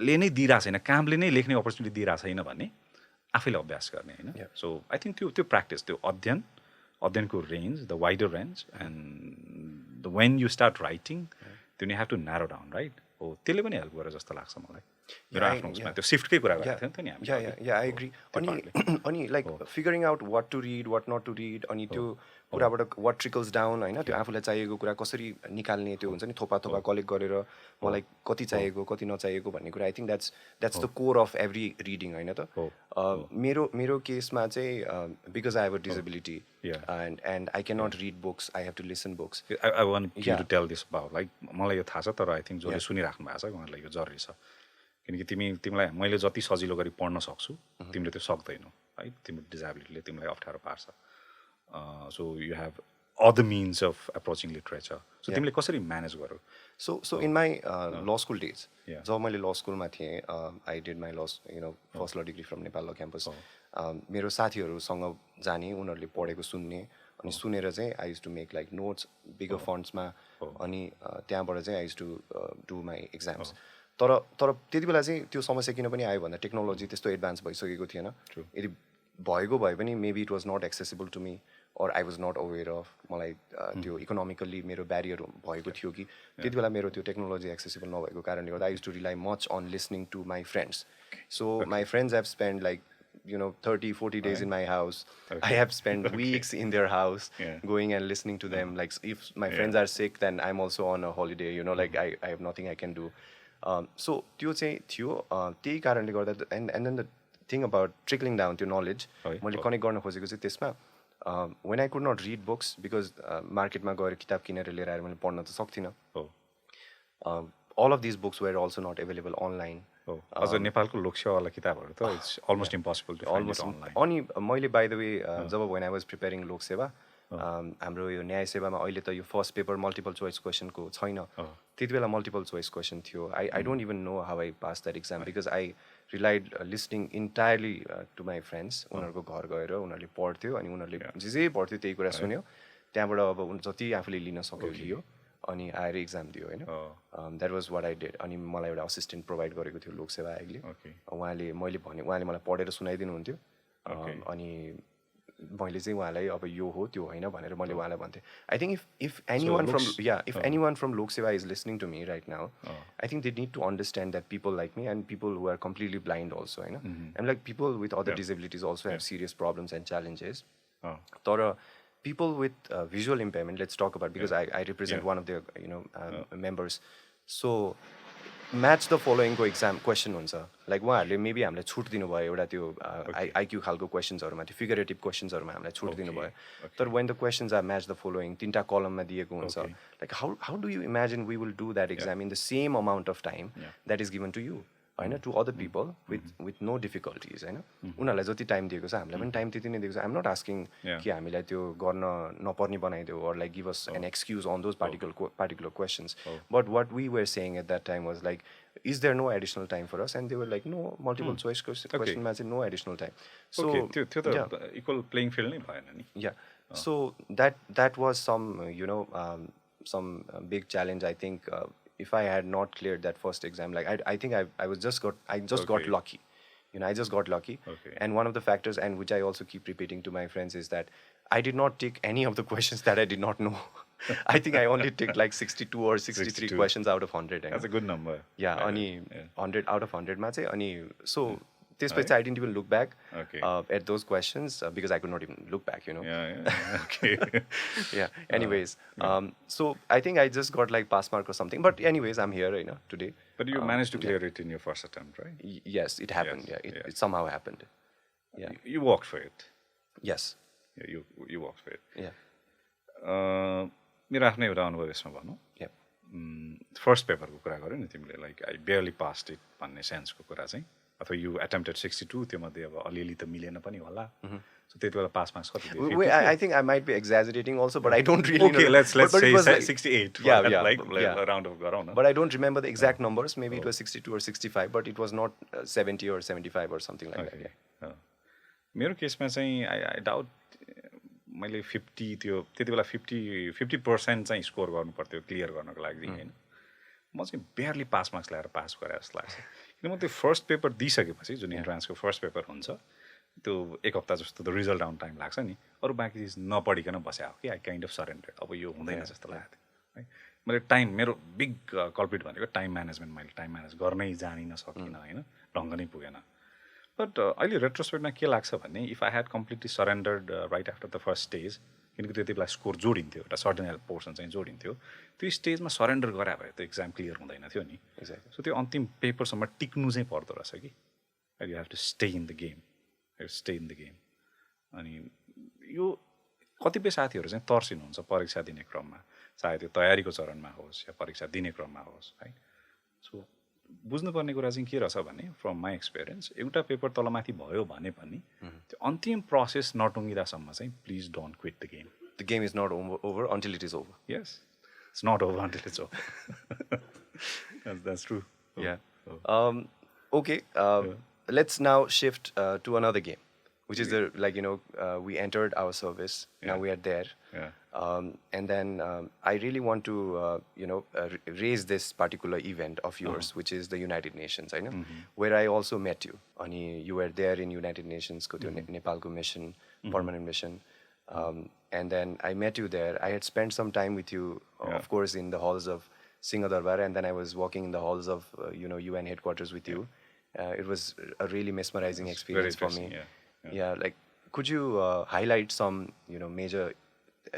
ले नै दिइरहेको छैन, कामले नै लेख्ने अपर्च्युनिटी दिइरहेको छैन भने आफैले अभ्यास गर्ने, होइन. सो आई थिङ्क त्यो प्र्याक्टिस, त्यो अध्ययनको range, the wider range, and when you start writing, then you have to narrow down, right? हो त्यसले पनि हेल्प गरेर जस्तो लाग्छ मलाई मेरो आफ्नो उसमा त्यो शिफ्टकै कुरा गरेको थियो नि त नि हामी आई एग्री अनि like figuring out what to read what not to read अनि त्यो कुराबाट वाट ट्रिकल्स डाउन होइन त्यो आफूलाई चाहिएको कुरा कसरी निकाल्ने त्यो हुन्छ नि थोपा कलेक्ट गरेर मलाई कति चाहिएको कति नचाहिएको भन्ने कुरा I think that's the core of every reading होइन त मेरो केसमा चाहिँ because I have a disability and I can not read books I have to listen books I want you to tell this about like मलाई यो थाहा छ तर आई थिङ्क जसले सुनिराख्नु भएको छ उहाँहरूलाई यो जरुरी छ किनकि तिमीलाई मैले जति सजिलो गरी पढ्न सक्छु तिमीले त्यो सक्दैनौ है तिम्रो डिजेबिलिटीले तिमीलाई अप्ठ्यारो पार्छ so you have other means of approaching literature so तिमीले कसरी म्यानेज गरौ so in my law school days जब मैले ल स्कुलमा थिएँ I did my law first law degree from Nepal law campus मेरो साथीहरूसँग जाने उनीहरूले पढेको सुन्ने अनि सुनेर चाहिँ I use to make like notes bigger फन्ट्समा अनि त्यहाँबाट चाहिँ I use to do my exams तर त्यति बेला चाहिँ त्यो समस्या किन पनि आयो भन्दा टेक्नोलोजी त्यस्तो एडभान्स भइसकेको थिएन यदि भएको भए पनि maybe it was not accessible to me or I was not aware of मलाई त्यो इकोनोमिकल्ली मेरो ब्यारियर भएको थियो कि त्यति बेला मेरो त्यो टेक्नोलोजी एक्सेसिबल नभएको कारणले गर्दा I use to rely much on listening to my friends so my friends have spend like 30-40 days in my house. I have spent weeks in their house going and listening to them. Like if my friends are sick, then I'm also on a holiday, like I have nothing I can do. So त्यो चाहिँ थियो त्यही कारणले गर्दा and then the thing about trickling down to knowledge मैले connect गर्न खोजेको चाहिँ त्यसमा when I could not read books because मार्केटमा गएर किताब किनेर लिएर आएर मैले पढ्न त सक्थिनँ all of these books were also not available online अझ नेपालको लोकसेवावाला किताबहरू त it's almost impossible to find it online अनि मैले बाइ द वे जब when I was preparing लोकसेवा हाम्रो यो न्याय सेवामा अहिले त यो फर्स्ट पेपर मल्टिपल चोइस क्वेसनको छैन त्यति बेला मल्टिपल चोइस क्वेसन थियो I don't even know how I pass that exam because I relied listening entirely to my friends उनीहरूको घर गएर उनीहरूले पढ्थ्यो अनि उनीहरूले जे पढ्थ्यो त्यही कुरा सुन्यो त्यहाँबाट अब जति आफूले लिन सक्यो लियो अनि आएर एक्जाम दियो होइन that was what I did अनि मलाई एउटा असिस्टेन्ट प्रोभाइड गरेको थियो लोकसेवा आयोगले उहाँले मलाई पढेर सुनाइदिनुहुन्थ्यो अनि मैले चाहिँ उहाँलाई अब यो हो त्यो होइन भनेर मैले उहाँलाई भन्थेँ I think if anyone from Loksewa is listening to me right now I think they need to understand that people like me and people who are completely blind also होइन and like people with other disabilities also have serious problems and challenges तर people with visual impairment, let's talk about, because I represent one of their members. So match the following को exam question हुन्छ like उहाँहरूले maybe हामीलाई छुट दिनुभयो एउटा त्यो IQ खालको क्वेसन्सहरूमा त्यो फिगरेटिभ क्वेसन्सहरूमा हामीलाई छुट दिनुभयो तर when the questions are match the following 3टा कलममा दिएको हुन्छ like how do you imagine we will do that exam in the same amount of time that is given to you होइन to other people with no difficulties होइन उनीहरूलाई जति time दिएको छ हामीलाई पनि टाइम त्यति नै दिएको छ आइएम नट आस्किङ कि हामीलाई त्यो गर्न नपर्ने बनाइदियो or like give us an excuse on those particular questions but what we were saying at that time was like is there no additional time for us and they were like no multiple choice question ma no additional time so त्यो त equal playing field नै भएन नि so that was some some big challenge I think if I had not cleared that first exam, like I think I just got lucky. I just got lucky. And one of the factors, and which I also keep repeating to my friends, is that I did not take any of the questions that I did not know. I think I only took like 62 or 63 questions out of 100. That's a good number. Yeah, only 100 out of 100 ma chahi ani so त्यसपछि I didn't even look back at those questions because I could not even look back, Anyways, so I think I just got like pass mark or something. But anyways, I'm here, today. But you managed to clear it in your first attempt, right? Yes, it happened. It somehow happened. Yeah. You worked for it. Yes. Yeah, you worked for it. Yeah. मेरो आफ्नै एउटा अनुभव यसमा भनौँ first पेपरको कुरा गऱ्यो नि तिमीले लाइक आई बेयरली पास्ड इट भन्ने सेन्सको कुरा चाहिँ अथवा यु एटेम्प्टेड 62 त्यो मध्ये अब अलिअलि त मिलेन पनि होला सो त्यति बेला पास मार्क्स कति दियो I think I might be exaggerating also but I don't really know. Let's say like 68 like a round of गरौँ न but I don't remember the exact numbers maybe it was 62 or 65 but it was not 70 or 75 or something like that. मेरो केसमा चाहिँ I doubt मैले 50 त्यो त्यति बेला 50% चाहिँ स्कोर गर्नु पर्थ्यो क्लियर गर्नको लागि हैन म चाहिँ बेयरली पास मार्क्स ल्याएर पास गरे जस्तो लाग्छ किन म त्यो फर्स्ट पेपर दिइसकेपछि जुन इन्ट्रान्सको फर्स्ट पेपर हुन्छ त्यो एक हप्ता जस्तो त रिजल्ट आउन टाइम लाग्छ नि अरू बाँकी चिज नपढिकन बस्या हो कि आई काइन्ड अफ सरेन्डर अब यो हुँदैन जस्तो लाग्यो है मैले टाइम मेरो बिग कल्प्रिट भनेको टाइम म्यानेजमेन्ट मैले टाइम म्यानेज गर्नै जानिन सकिनँ होइन ढङ्ग नै पुगेन बट अहिले रेट्रोस्पेक्टमा के लाग्छ भने if I had completely surrendered right after the first stage किनकि त्यति बेला स्कोर जोडिन्थ्यो एउटा सर्टेन पोर्सन चाहिँ जोडिन्थ्यो त्यो स्टेजमा सरेन्डर गरे भए त एक्जाम क्लियर हुँदैन थियो नि सो त्यो अन्तिम पेपरसम्म टिक्नु चाहिँ पर्दो रहेछ कि you have to stay in the game stay in the game अनि यो कतिपय साथीहरू चाहिँ तर्सिनुहुन्छ परीक्षा दिने क्रममा चाहे त्यो तयारीको चरणमा होस् या परीक्षा दिने क्रममा होस् है सो बुझ्नुपर्ने कुरा चाहिँ के रहेछ भने फ्रम माई एक्सपिरियन्स एउटा पेपर तलमाथि भयो भने पनि त्यो अन्तिम प्रोसेस नटुङ्गिदासम्म चाहिँ please don't quit the game the game is not over until it is over yes it's not over until it's over that's true Okay, let's now shift to another game, which is we entered our service. Now we are there. And then I really want to, raise this particular event of yours, which is the United Nations, I know, where I also met you. And you were there in United Nations, Nepal mission, permanent mission. And then I met you there. I had spent some time with you, of course, in the halls of Singha Darbar, and then I was walking in the halls of, UN headquarters with you. It was a really mesmerizing experience for me. Yeah, like, could you highlight some, major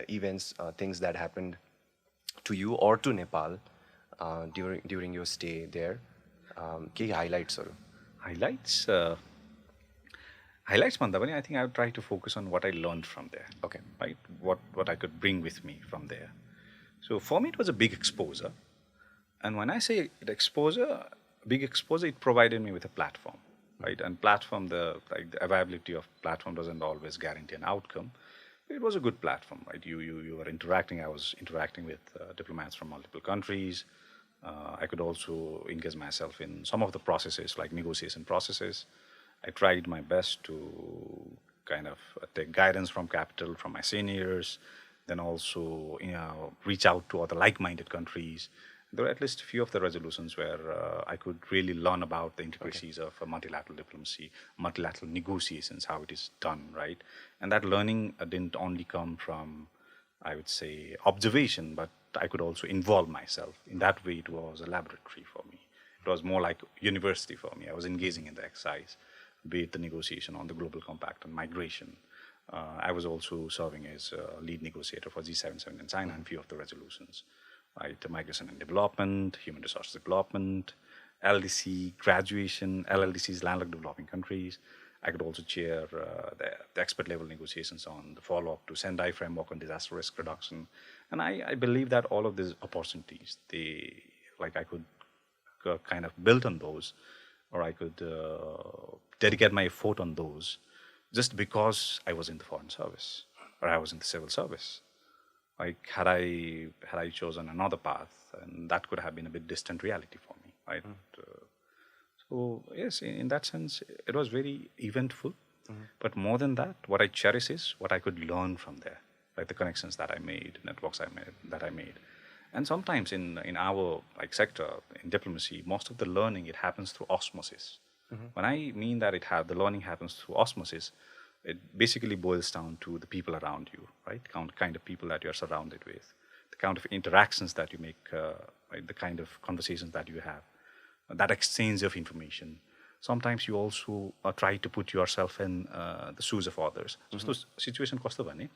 events, things that happened to you or to Nepal during your stay there? Key highlights, sir? Highlights? Highlights, Mandavani, I think I would try to focus on what I learned from there. Okay. Right? What I could bring with me from there. So for me, it was a big exposure. And when I say big exposure, it provided me with a platform, right? And platform, the availability of platform doesn't always guarantee an outcome. It was a good platform, right? You were interacting. I was interacting with diplomats from multiple countries. I could also engage myself in some of the processes, like negotiation processes. I tried my best to kind of take guidance from capital, from my seniors, then also reach out to other like-minded countries. There were at least a few of the resolutions where I could really learn about the intricacies of multilateral diplomacy, multilateral negotiations, how it is done, right? And that learning didn't only come from, I would say, observation, but I could also involve myself. In that way, it was a laboratory for me. It was more like university for me. I was engaging in the exercise, be it the negotiation on the Global Compact and migration. I was also serving as a lead negotiator for G77 in China and few of the resolutions. Right, migration and development, human resource development, LDC, graduation, LLDCs, landlocked developing countries. I could also chair the expert level negotiations on the follow-up to Sendai framework on disaster risk reduction. And I believe that all of these opportunities, I could kind of build on those, or I could dedicate my effort on those just because I was in the foreign service or I was in the civil service. Like had I chosen another path, and that could have been a bit distant reality for me, right? So yes, in that sense, it was very eventful. But more than that, what I cherish is what I could learn from there, like the connections that I made, networks that I made. And sometimes in our sector, in diplomacy, most of the learning, it happens through osmosis. When I mean that the learning happens through osmosis, it basically boils down to the people around you, right? Kind of people that you're surrounded with, the kind of interactions that you make, right? The kind of conversations that you have, that exchange of information. Sometimes you also try to put yourself in the shoes of others. So situation कस्तो भने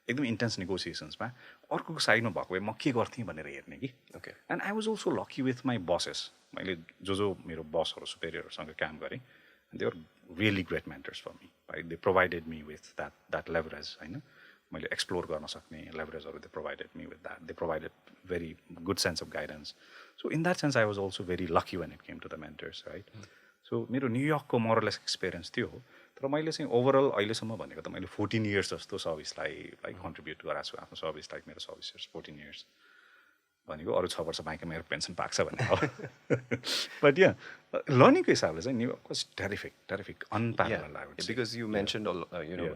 एकदम intense negotiationsमा अर्को साइडमा भएको भए म के गर्थेँ भनेर हेर्ने कि. Okay. And I was also lucky with my bosses. मैले जो मेरो बसहरू सुपेरियरसँग काम गरेँ. And they were really great mentors for me. Right? They provided me with that leverage. मैले explore गर्न सक्ने leverageहरू, they provided me with that. They provided very good sense of guidance. So in that sense, I was also very lucky when it came to the mentors, right? So मेरो न्युयोर्कको मोरलेस experience थियो तर मैले चाहिँ overall अहिलेसम्म भनेको त मैले 14 years जस्तो सर्भिसलाई कन्ट्रिब्युट गराएको छु आफ्नो सर्भिसलाई. मेरो सर्भिस इयर्स 14 इयर्स भनेको अरू 6 वर्ष बाँकी मेरो पेन्सन पाक्छ भन्ने हो. बट या लर्निङको हिसाबले चाहिँ New York was terrific unparallel I would say. Because you mentioned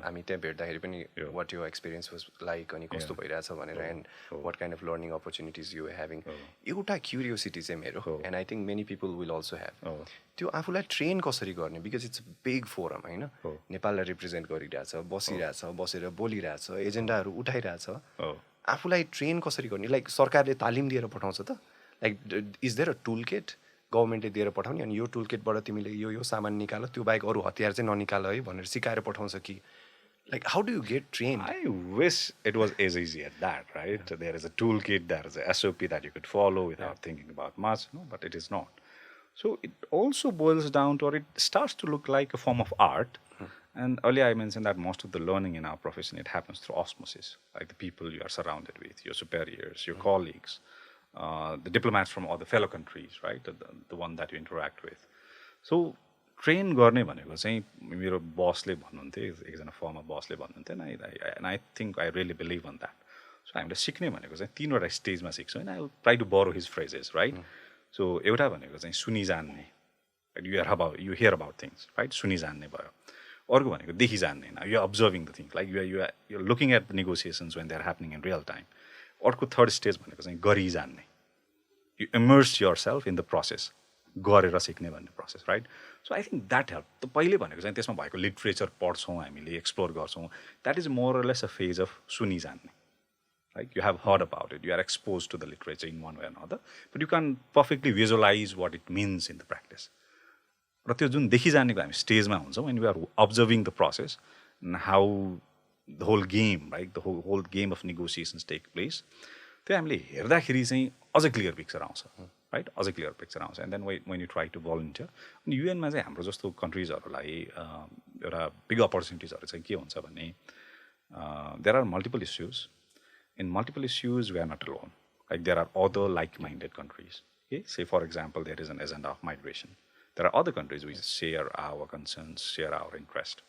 हामी त्यहाँ भेट्दाखेरि पनि what your experience was like अनि कस्तो भइरहेछ भनेर and what kind of learning opportunities you having. एउटा क्युरियोसिटी चाहिँ मेरो and I think many people will also have त्यो आफूलाई ट्रेन कसरी गर्ने बिकज इट्स बिग फोरम होइन. नेपाललाई रिप्रेजेन्ट गरिरहेछ, बसिरहेछ, बसेर बोलिरहेछ, एजेन्डाहरू उठाइरहेछ आफूलाई ट्रेन कसरी गर्ने लाइक सरकारले तालिम दिएर पठाउँछ त like is there a tool kit गभर्मेन्टले दिएर पठाउने अनि यो टुल किटबाट तिमीले यो सामान निकाल त्यो बाहेक अरू हतियार चाहिँ ननिकाल है भनेर सिकाएर पठाउँछ कि like how do you get trained? I wish it was as easy as that, right? There is a toolkit, there is a SOP that you could follow without thinking about much, no, but it is not. So it also boils down to, or it starts to look like a form of art. And earlier I mentioned that most of the learning in our profession, it happens through osmosis, like the people you are surrounded with, your superiors, your colleagues, the diplomats from all the fellow countries, right? The one that you interact with. So train गर्ने भनेको चाहिँ मेरो बसले भन्नुहुन्थ्यो एकजना former बसले भन्नुहुन्थ्यो and I think I really believe on that so हामीले सिक्ने भनेको चाहिँ 3वटा स्टेजमा सिक्छौँ होइन आई ट्राई टु बरो हिज फ्रेजेस राइट सो एउटा भनेको चाहिँ सुनिजान्ने you hear about things right सुनिजान्ने भयो अर्को भनेको देखि जान्ने you observing the things like you looking at the negotiations when they are happening in real time अर्को थर्ड स्टेज भनेको चाहिँ गरिजान्ने you immerse yourself in the process गरेर सिक्ने भन्ने process right so I think that help त पहिले भनेको चाहिँ त्यसमा भएको लिट्रेचर पढ्छौँ हामीले एक्सप्लोर गर्छौँ that is more less a phase of सुनिजान्ने right you have heard about it you are expose to the literature in one way and other but you can perfectly visualize what it means in the practice र त्यो जुन देखिजानेको हामी स्टेजमा हुन्छौँ and you are observing the process and how the whole game right the whole game of negotiations take place त्यो हामीले हेर्दाखेरि चाहिँ अझ क्लियर पिक्चर आउँछ राइट अझ क्लियर पिक्चर आउँछ and then when you try to volunteer अनि युएनमा चाहिँ हाम्रो जस्तो कन्ट्रिजहरूलाई एउटा बिग अपर्च्युनिटिजहरू चाहिँ के हुन्छ भने there are multiple issues in multiple issues we are not alone like there are other like minded countries okay say for example there is an agenda of migration there are other countries which share our concerns share our interest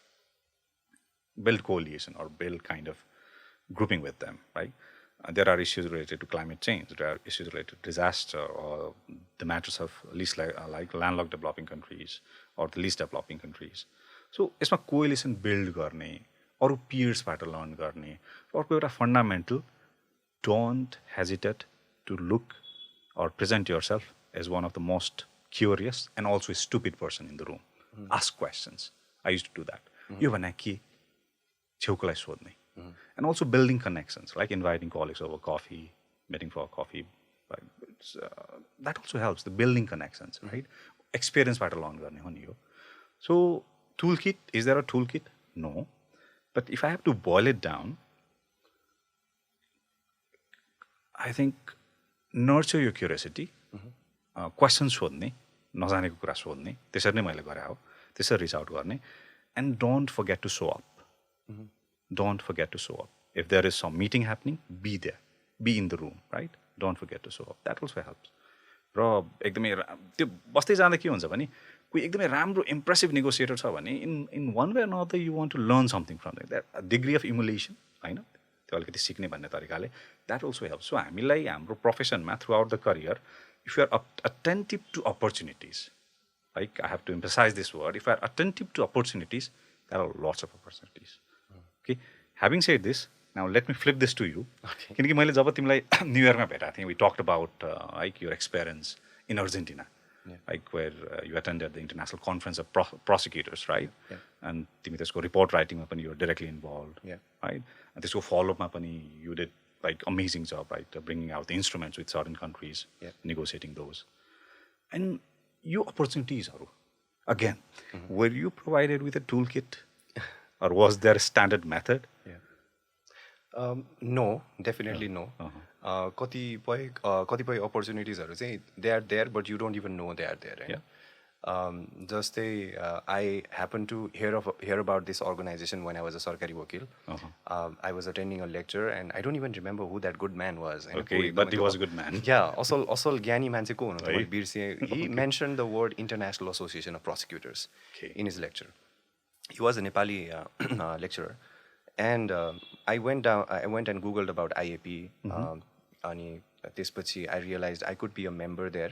build coalition or build kind of grouping with them right there are issues related to climate change there are issues related to disaster or the matters of least like landlocked developing countries or the least developing countries so यसमा coalition build गर्ने अरू peersबाट learn गर्ने अर्को एउटा fundamental don't hesitate to look or present yourself as one of the most curious and also a stupid person in the room. Ask questions. I used to do that. यो भने के छेउकोलाई सोध्ने. And also building connections, like inviting colleagues over coffee, meeting for coffee. That also helps, the building connections, right? Experience बाट learn गर्ने हो नि यो. So, toolkit, is there a toolkit? No. But if I have to boil it down, I think nurture your curiosity, questions सोध्ने, नजानेको कुरा सोध्ने, त्यसरी नै मैले गरे हो, त्यसरी रिच आउट गर्ने, and don't forget to show up. Don't forget to show up. If there is some meeting happening, be there. Be in the room, right? Don't forget to show up. That also helps. र एकदमै त्यो बस्दै जाँदा के हुन्छ भने कोही एकदमै राम्रो इम्प्रेसिभ नेगोसिएटर छ भने in one way not you want to learn something from that degree of emulation होइन त्यो अलिकति सिक्ने भन्ने तरिकाले द्याट अल्सो हेल्प सो हामीलाई हाम्रो प्रोफेसनमा throughout the career if you are attentive to opportunities like I have to emphasize this word if you are attentive to opportunities that are lots of opportunities okay having said this Now let me flip this to you. किनकि मैले जब तिमीलाई न्युयोर्कमा भेटाएको थिएँ we talked about like your experience in Argentina, like where you attended the international conference of prosecutors, right? And तिमी त्यसको report writing मा पनि you were directly involved, right? And त्यसको follow up मा पनि you did like amazing job, right? Bringing out the instruments with certain countries, negotiating those. And your opportunities are again, were you provided with a toolkit, or was there a standard method? No, definitely no. कतिपय अपर्च्युनिटिजहरू चाहिँ they are there but you don't even know they are there होइन जस्तै I happen to hear about this organization when I was a सरकारी वकिल I was attending a lecture and I don't even remember who that good man was या असल ज्ञानी मान्छे को हुनु मैले बिर्सेँ he mention the word International Association of Prosecutors in his lecture he was a Nepali lecturer And I went and Googled about IAP. Ani त्यसपछि I realized I could be a member there.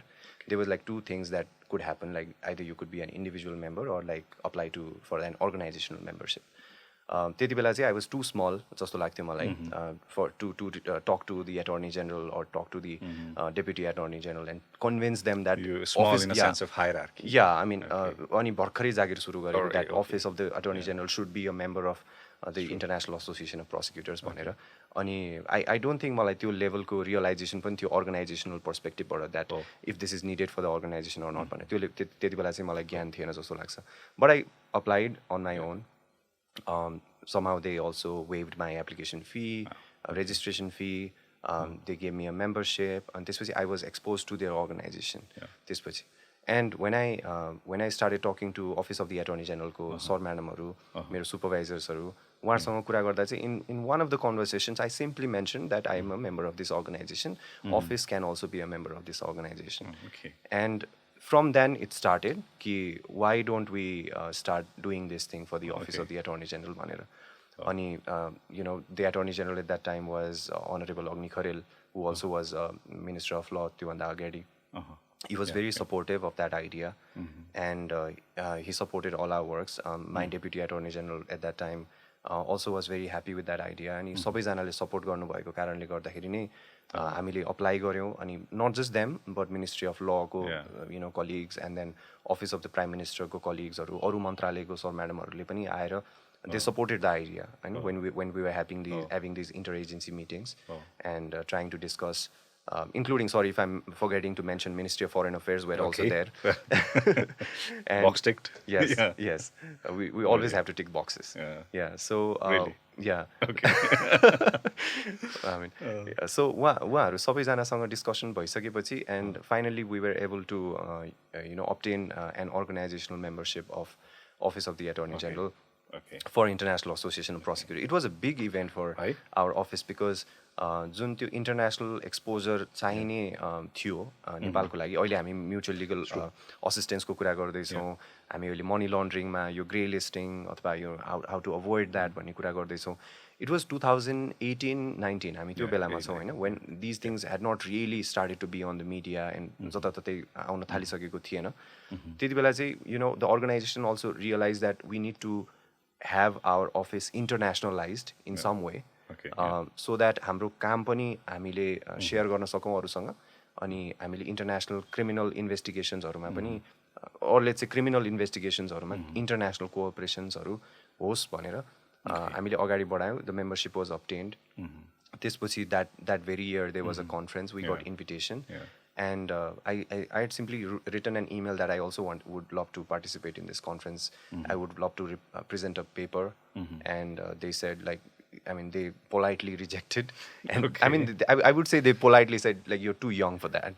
There was like two things that could happen. Like either you could be an individual member or like apply for an organizational membership. त्यति बेला चाहिँ I was too small जस्तो लाग्थ्यो मलाई for to talk to the Attorney General or talk to the Deputy Attorney General and convince them that you're small office, in a sense of hierarchy. Yeah, I mean अनि भर्खरै जागिर सुरु गरेको that office of the Attorney General should be a member of the International Association of Prosecutors भनेर अनि I don't think मलाई त्यो लेभलको रियलाइजेसन पनि थियो अर्गनाइजेसनल पर्सपेक्टिभबाट that if this is needed for the organization or not भनेर त्यो त्यति बेला चाहिँ मलाई ज्ञान थिएन जस्तो लाग्छ but I applied on my own somehow they also waived my application fee, registration fee, they gave me a membership and this was I was exposed to their organization this was and when I started talking to Office of the Attorney General ko sir madam haru mero supervisors haru uharसँग कुरा गर्दा चाहिँ in one of the conversations I simply mentioned that I am a member of this organization office can also be a member of this organization and from then it started ki why don't we start doing this thing for the Office of the Attorney General bhanera ani you know the Attorney General at that time was Honorable Agni Kharel who also was Minister of Law tyo bhanda agadi he was very supportive of that idea and he supported all our works my Deputy Attorney General at that time also was very happy with that idea अनि सबैजनाले support गर्नुभएको कारणले गर्दाखेरि नै हामीले apply गर्यौँ अनि not just them but ministry of लको you know colleagues and then office of the prime मिनिस्टरको कलिग्सहरू अरू मन्त्रालयको सर म्याडमहरूले पनि आएर they supported the idea and when we were having these interagency meetings and trying to discuss including sorry if I'm forgetting to mention Ministry of Foreign Affairs were also there and box ticked yes we always have to tick boxes so really? I mean so उहाँहरु सबैजनासँग discussion भइसकेपछि and finally we were able to you know obtain an organizational membership of Office of the Attorney General for International Association of Prosecutors. It was a big event for our office because जुन त्यो international exposure चाहिने थियो नेपालको लागि अहिले हामी mutual legal असिस्टेन्सको कुरा गर्दैछौँ हामी अहिले मनी लन्ड्रिङमा यो ग्रे लिस्टिङ अथवा यो हाउ टु अभोइड द्याट भन्ने कुरा गर्दैछौँ इट वाज 2018-19 हामी त्यो बेलामा छौँ होइन when these things had not really started to be on the media and जताततै आउन थालिसकेको थिएन त्यति बेला चाहिँ you know the organization also realize that we need to have our office internationalized in some way so that हाम्रो काम पनि हामीले शेयर गर्न सकौँ अरूसँग अनि हामीले इन्टरनेसनल क्रिमिनल इन्भेस्टिगेसन्सहरूमा पनि or let's say criminal investigations international cooperations होस् भनेर हामीले अगाडि बढायौँ the membership was obtained त्यसपछि that very year there was a conference we got invitation and I had simply written an email that I also would love to participate in this conference I would love to present a paper and they said like I mean they politely rejected and I mean I would say they politely said like you're too young for that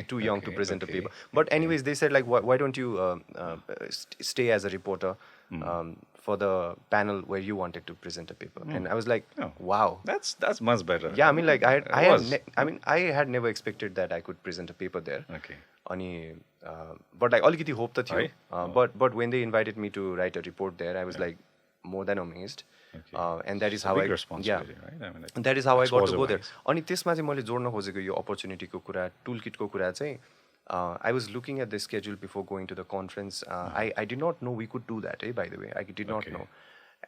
too young to present a paper but anyways they said like why don't you stay as a reporter for the panel where you wanted to present a paper and I was like wow that's much better yeah I mean like I had never expected that I could present a paper there अनि but like अलिकति hope त थियो but when they invited me to write a report there I was like more than amazed and that is how I that is how I got to go there अनि त्यसमा चाहिँ मैले जोड्न खोजेको यो अपर्च्युनिटीको कुरा टुलकिटको कुरा चाहिँ I was looking at the schedule before going to the conference. I did not know we could do that, by the way. I did not know.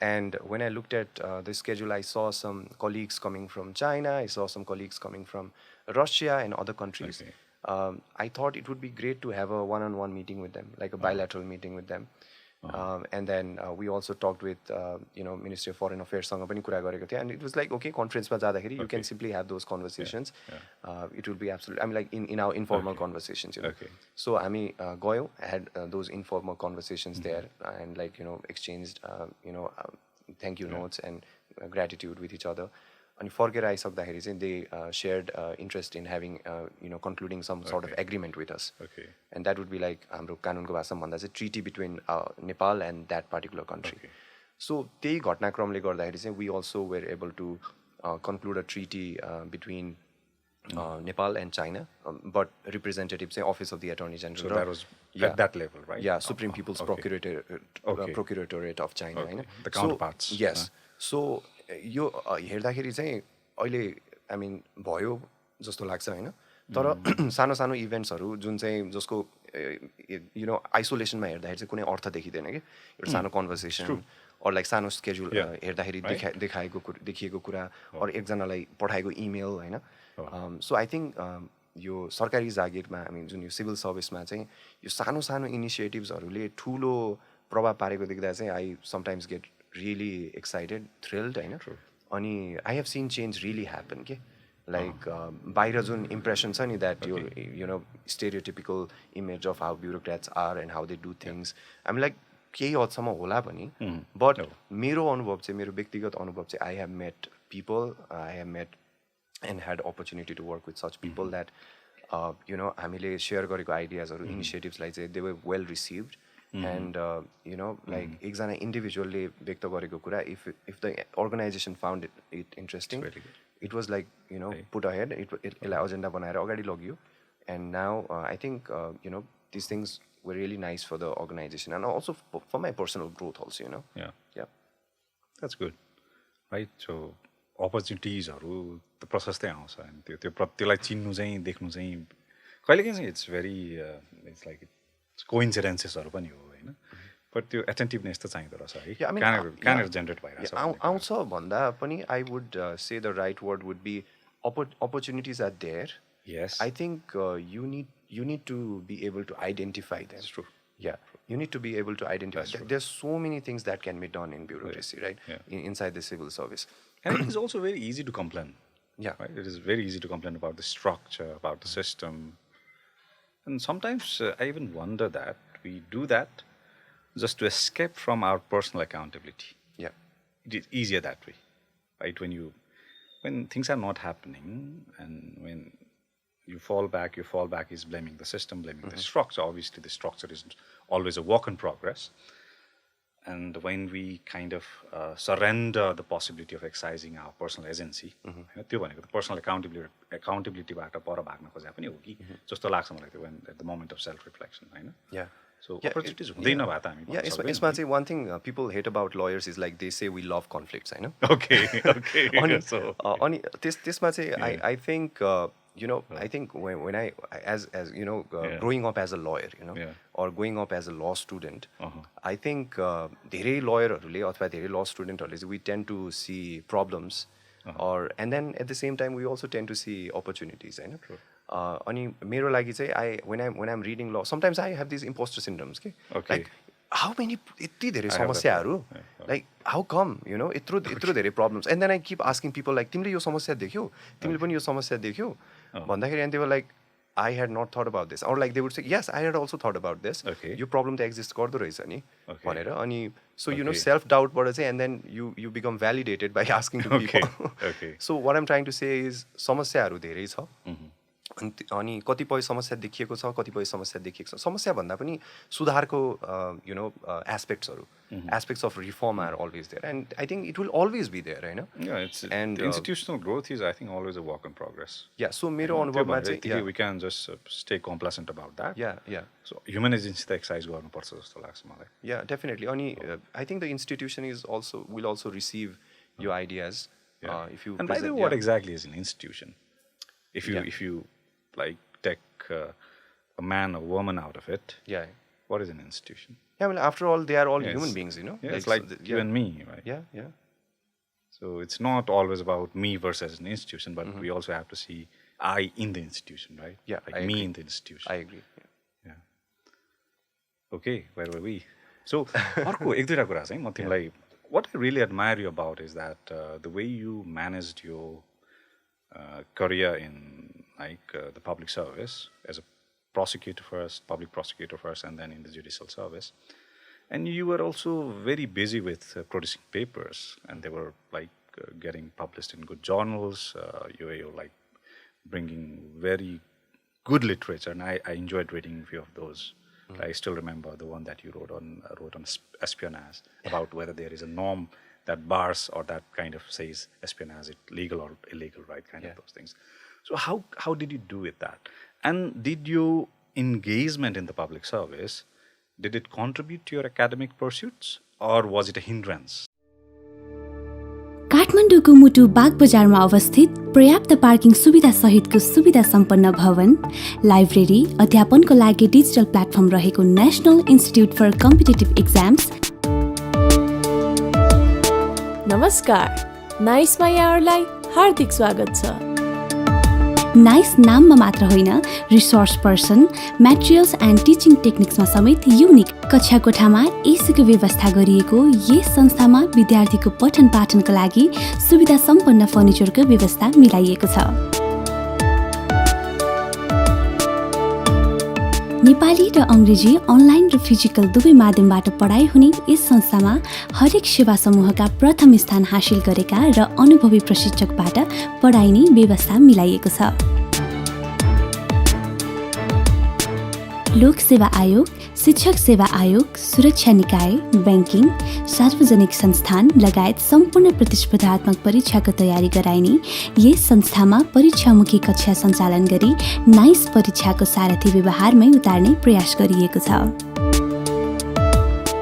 And when I looked at the schedule, I saw some colleagues coming from China. I saw some colleagues coming from Russia and other countries. I thought it would be great to have a one-on-one meeting with them, like a bilateral meeting with them. And then we also talked with you know Ministry of Foreign Affairs सँग पनि कुरा गरेको थियो and it was like okay conference मा जाँदाखेरि you can simply have those conversations it will be absolute I mean like in our informal conversations you know so हामी गयौँ had those informal conversations there and like you know exchanged you know thank you notes and gratitude with each other अनि फर्केर आइसक्दाखेरि चाहिँ they shared interest in having you know concluding some sort of agreement with us and that would be like हाम्रो कानुनको भाषामा भन्दा चाहिँ treaty between Nepal and that particular country so त्यही घटनाक्रमले गर्दाखेरि चाहिँ we also were able to conclude a treaty between Nepal and China but representative say Office of the Attorney General so that was at that level right Supreme People's Procuratorate of China होइन the counterparts yes so यो हेर्दाखेरि चाहिँ अहिले I mean भयो जस्तो लाग्छ होइन तर सानो सानो इभेन्ट्सहरू जुन चाहिँ जसको यु नो आइसोलेसनमा हेर्दाखेरि चाहिँ कुनै अर्थ देखिँदैन कि एउटा सानो कन्भर्सेसन अर लाइक सानो स्केड्युल हेर्दाखेरि देखिएको कुरा अरू एकजनालाई पठाएको इमेल होइन सो आई थिङ्क यो सरकारी जागिरमा हामी जुन यो सिभिल सर्भिसमा चाहिँ यो सानो सानो इनिसिएटिभ्सहरूले ठुलो प्रभाव पारेको देख्दा चाहिँ I sometimes get really excited, thrilled, होइन. अनि I have seen change really happen के. Like बाहिर जुन impression छ नि that your you know stereotypical image of how bureaucrats are and how they do things. I'm like केही हदसम्म होला पनि. But मेरो अनुभव चाहिँ मेरो व्यक्तिगत अनुभव चाहिँ I have met people, I have met and had opportunity to work with such people that you know हामीले share गरेको ideasहरू initiatives like they were well received and you know like एकजना individualले व्यक्त गरेको कुरा if the organization found it interesting, it was like you know put ahead, यसलाई agenda बनाएर अगाडि लगियो and now I think you know these things were really nice for the organization and also for my personal growth also, you know. Yeah, that's good, right? So opportunities-हरु त प्रशस्तै आउँछ अनि त्यसलाई चिन्नु चाहिँ देख्नु चाहिँ कहिलेकाहीँ चाहिँ it's very it's like coincidences-हरु पनि हो हैन, but त्यो attentiveness त चाहिँदो रहेछ है. Yeah, I mean, कहाँनिर जेनेरेट भइरहेछ आउँछ भन्दा पनि I would say the right word would be opportunities are there. Yes, I think you need to be able to identify them. That's true. Yeah, you need to be able to identify. There's so many things that can be done in bureaucracy, right? Inside the civil service. And it is also very easy to complain. Yeah. Right? It is very easy to complain about the structure, about the system. And sometimes I even wonder that we do that just to escape from our personal accountability. Yeah. It is easier that way, right? When things are not happening and when you fall back is blaming the system, blaming the structure. Obviously, the structure isn't always a work in progress. And when we kind of surrender the possibility of exercising our personal agency, त्यो भनेको त personal accountability बाट पर भाग्न खोजे पनि हो कि जस्तो लाग्छ मलाई त्यो when at the moment of self reflection, हैन. Yeah. So opportunities हुँदैन भए त हामी. Yeah, यसमा चाहिँ one thing people hate about lawyers is like they say we love conflicts, हैन. Okay. So अनि त्यसमा चाहिँ I think you know, I think when I as you know growing up as a lawyer, you know, or growing up as a law student, I think धेरै lawyer-हरुले अथवा धेरै law student-हरुले we tend to see problems or and then at the same time we also tend to see opportunities, हैन. अनि मेरो लागि चाहिँ when I'm reading law, sometimes I have these imposter syndromes, okay? Like how many यति धेरै समस्याहरू, like how come, you know, यत्रो धेरै problems, and then I keep asking people like तिमीले यो समस्या देख्यौ, तिमीले पनि यो समस्या देख्यौ भन्दाखेरि and they were like I had not thought about this, or like they would say yes I had also thought about this. यो problem त exist गर्दो रहेछ नि भनेर अनि so you know self doubt बाट चाहिँ and then you become validated by asking to people. So what I'm trying to say is समस्याहरू धेरै छ अनि कतिपय समस्या देखिएको छ, कतिपय समस्या देखिएको छ. समस्या भन्दा पनि सुधारको you know aspects of reform are always there and I think it will always be there, हैन. Yeah, and institutional growth is I think always a work in progress. Yeah, so मेरो अनुभवमा चाहिँ we can just stay complacent about that. Yeah. So human agency त exercise गर्नुपर्छ जस्तो लाग्छ मलाई. Yeah, definitely. अनि I think the institution will also receive your ideas if you and by the way, what exactly is an institution? If you like take a man or woman out of it, what is an institution? Yeah, well, after all, they are all human beings, you know. Yeah, it's like you and me, right? Yeah. So it's not always about me versus an institution, but we also have to see I in the institution, right? Yeah, like me in the institution. I agree. Yeah. Okay, where were we? So, अर्को एक दुईटा कुरा चाहिँ म तिमीलाई what I really admire you about is that the way you managed your career in like the public service as a prosecutor first, public prosecutor first, and then in the judicial service. And you were also very busy with producing papers, and they were like getting published in good journals. You were like bringing very good literature, and I enjoyed reading a few of those. I still remember the one that you wrote on espionage, about whether there is a norm that bars or that kind of says espionage is legal or illegal, right? Kind of those things. So how did you do with that? And did your engagement in the public service, did it contribute to your academic pursuits or was it a hindrance? काठमाडौँको मुटु बागबजारमा अवस्थित पर्याप्त parking सुविधा सहितको सुविधा सम्पन्न भवन, library, अध्यापनको लागि डिजिटल प्लेटफर्म रहेको national institute for competitive exams. नमस्कार, नाइसमा यहाँहरूलाई हार्दिक स्वागत छ. नाइस नाममा मात्र होइन, रिसोर्स पर्सन, म्याटेरियल्स एन्ड टिचिङ टेक्निक्समा समेत युनिक कक्षा कोठामा एसीको व्यवस्था गरिएको यस संस्थामा विद्यार्थीको पठन पाठनका लागि सुविधा सम्पन्न फर्निचरको व्यवस्था मिलाइएको छ। नेपाली र अङ्ग्रेजी अनलाइन र फिजिकल दुवै माध्यमबाट पढाइ हुने यस संस्थामा हरेक सेवा समूहका प्रथम स्थान हासिल गरेका र अनुभवी प्रशिक्षकबाट पढाइने व्यवस्था मिलाइएको छ। लोक सेवा आयोग, शिक्षक सेवा आयोग, सुरक्षा निकाय, ब्याङ्किङ, सार्वजनिक संस्थान लगायत सम्पूर्ण प्रतिस्पर्धात्मक परीक्षाको तयारी गराइने यस संस्थामा परीक्षामुखी कक्षा सञ्चालन गरी नाइस परीक्षाको सारथी व्यवहारमै उतार्ने प्रयास गरिएको छ।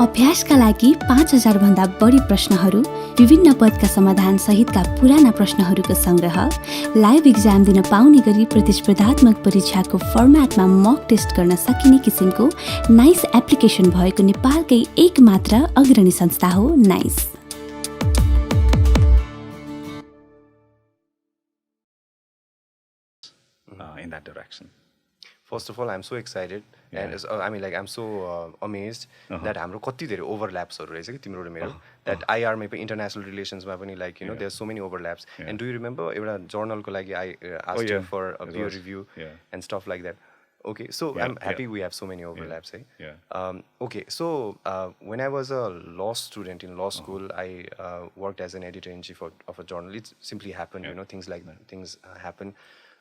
अभ्यासका लागि 5000 भन्दा बढी प्रश्नहरू, विभिन्न पदका समाधान सहितका पुराना प्रश्नहरूको संग्रह, लाइभ इक्जाम दिन पाउने गरी प्रतिस्पर्धात्मक परीक्षाको फर्म्याटमा मक टेस्ट गर्न सकिने किसिमको नाइस एप्लिकेसन भएको नेपालकै एकमात्र अग्रणी संस्था हो nice. In that direction. First of all, I'm so excited and I'm so amazed that हाम्रो कति धेरै ओभरल्याप्सहरु रहेछ कि तिम्रो र मेरो, that IR मै पनि international relations मा पनि there's so many overlaps. And do you remember एउटा journal को लागि I asked you for a peer review and stuff like that. Okay, so I'm happy we have so many overlaps. Okay, so when I was a law student in law school, I worked as an editor-in-chief of a journal. It simply happened, things like that. Things happen.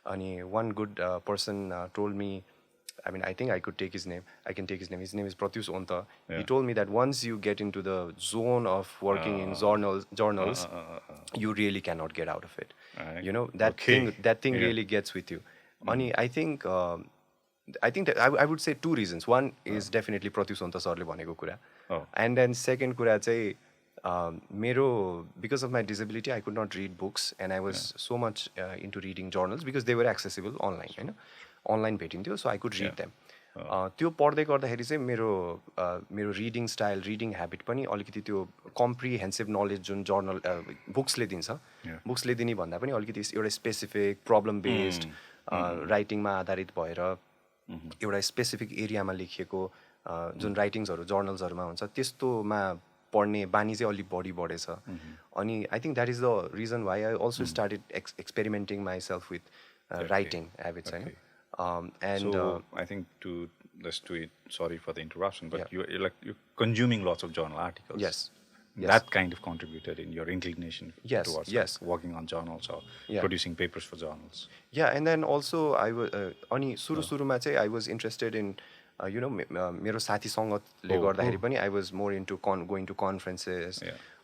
And one good person told me, I think I could take his name. I can take his name. His name is Pratyush Onta. He told me that once you get into the zone of working in journals, you really cannot get out of it. That thing really gets with you. And I think that I would say two reasons. One is definitely Pratyush Onta sarle bhaneko kura. And then second kura chai because of my disability, I could not read books, and I was so much into reading journals because they were accessible online, online भेटिन्थ्यो, so I could read them. त्यो पढ्दै गर्दाखेरि चाहिँ मेरो reading style, reading habit पनि अलिकति त्यो comprehensive knowledge जुन journal बुक्सले दिन्छ, बुक्सले दिने भन्दा पनि अलिकति एउटा स्पेसिफिक प्रब्लम बेस्ड राइटिङमा आधारित भएर एउटा स्पेसिफिक एरियामा लेखिएको जुन राइटिङ्सहरू जर्नल्सहरूमा हुन्छ त्यस्तोमा पढ्ने बानी चाहिँ अलिक बढी बढेछ. अनि I think that is the reason why I also started experimenting my self with writing habits होइन. And I think just to it, sorry for the interruption, but you're consuming lots of journal articles. Yes. That kind of contributed in your inclination towards working on journals or producing papers for journals. Yeah, and then also I was अनि सुरुमा चाहिँ I was interested in मेरो साथी सङ्गतले गर्दाखेरि पनि I was more into going to conferences.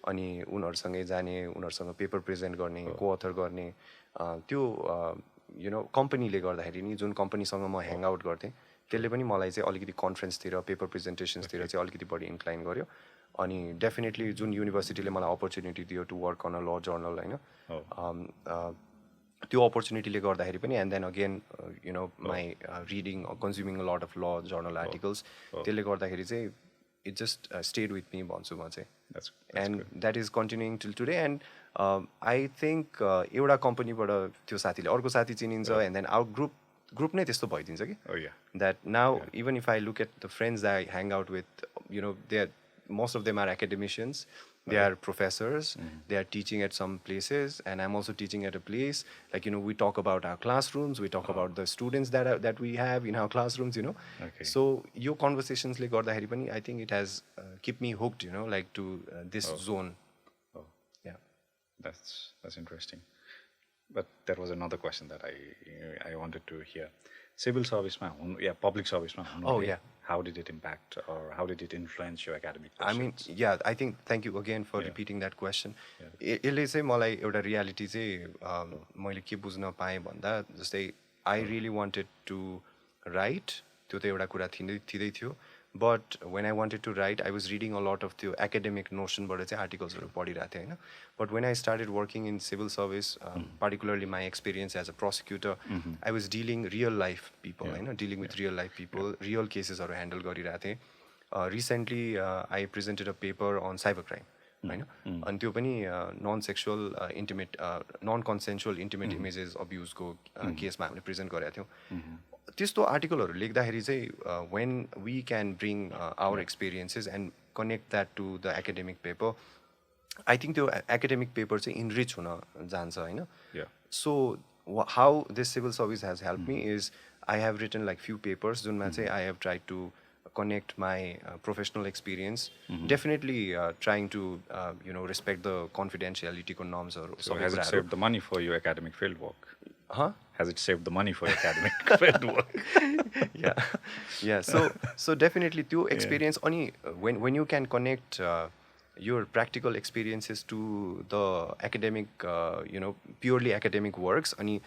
अनि उनीहरूसँगै जाने, उनीहरूसँग पेपर प्रेजेन्ट गर्ने, को-अथर गर्ने, त्यो कम्पनीले गर्दाखेरि नि जुन कम्पनीसँग म ह्याङ आउट गर्थेँ त्यसले पनि मलाई चाहिँ अलिकति कन्फरेन्सतिर, पेपर प्रेजेन्टेसन्सतिर चाहिँ अलिकति बढी इन्क्लाइन गर्यो. अनि डेफिनेटली जुन युनिभर्सिटीले मलाई अपर्च्युनिटी दियो to work on a law journal होइन, त्यो अपर्च्युनिटीले गर्दाखेरि पनि and then again my reading consuming a lot of law journal articles, त्यसले गर्दाखेरि चाहिँ it just stayed with me भन्छु म चाहिँ. And that is continuing till today. And I think एउटा कम्पनीबाट त्यो साथीले अर्को साथी चिनिन्छ एन्ड देन आवर ग्रुप नै त्यस्तो भइदिन्छ कि that now even if I look at the friends I hang out with, they are most of them are academicians, they are professors, they are teaching at some places, and I'm also teaching at a place. Like, we talk about our classrooms, we talk about the students that we have in our classrooms, So your conversations like gardahari pani, I think it has kept me hooked, like to this zone. Yeah. That's interesting. But there was another question that I wanted to hear. Civil service, public service. How did it impact or how did it influence your academic pursuits? I think, thank you again for repeating that question. यसले चाहिँ मलाई एउटा reality चाहिँ मैले के बुझ्न पाएँ भन्दा जस्तै I really wanted to write, त्यो त एउटा कुरा थिँदै थियो. But when I wanted to write, I was reading a lot of the academic notionबाट चाहिँ आर्टिकल्सहरू पढिरहेको थिएँ होइन. But when I started working in civil service, particularly my experience as a prosecutor, I was dealing real life people, dealing with real life people, real cases हरू handle गरिरहेको थिएँ. Recently, I presented a paper on cybercrime. होइन अनि त्यो पनि non consensual intimate images अब्युजको केसमा हामीले प्रेजेन्ट गरेका थियौँ त्यस्तो आर्टिकलहरू लेख्दाखेरि चाहिँ when we can bring our experiences and connect that to the academic paper I think त्यो एकाडेमिक पेपर चाहिँ इनरिच हुन जान्छ होइन so how this civil service has help me is I have written like few papers जुनमा चाहिँ I have try to connect my professional experience. Definitely trying to, respect the confidentiality norms. So has it saved the money for your academic fieldwork? Huh? Has it saved the money for your academic fieldwork? Yeah. So definitely, the experience only when you can connect your practical experiences to the academic, purely academic works, and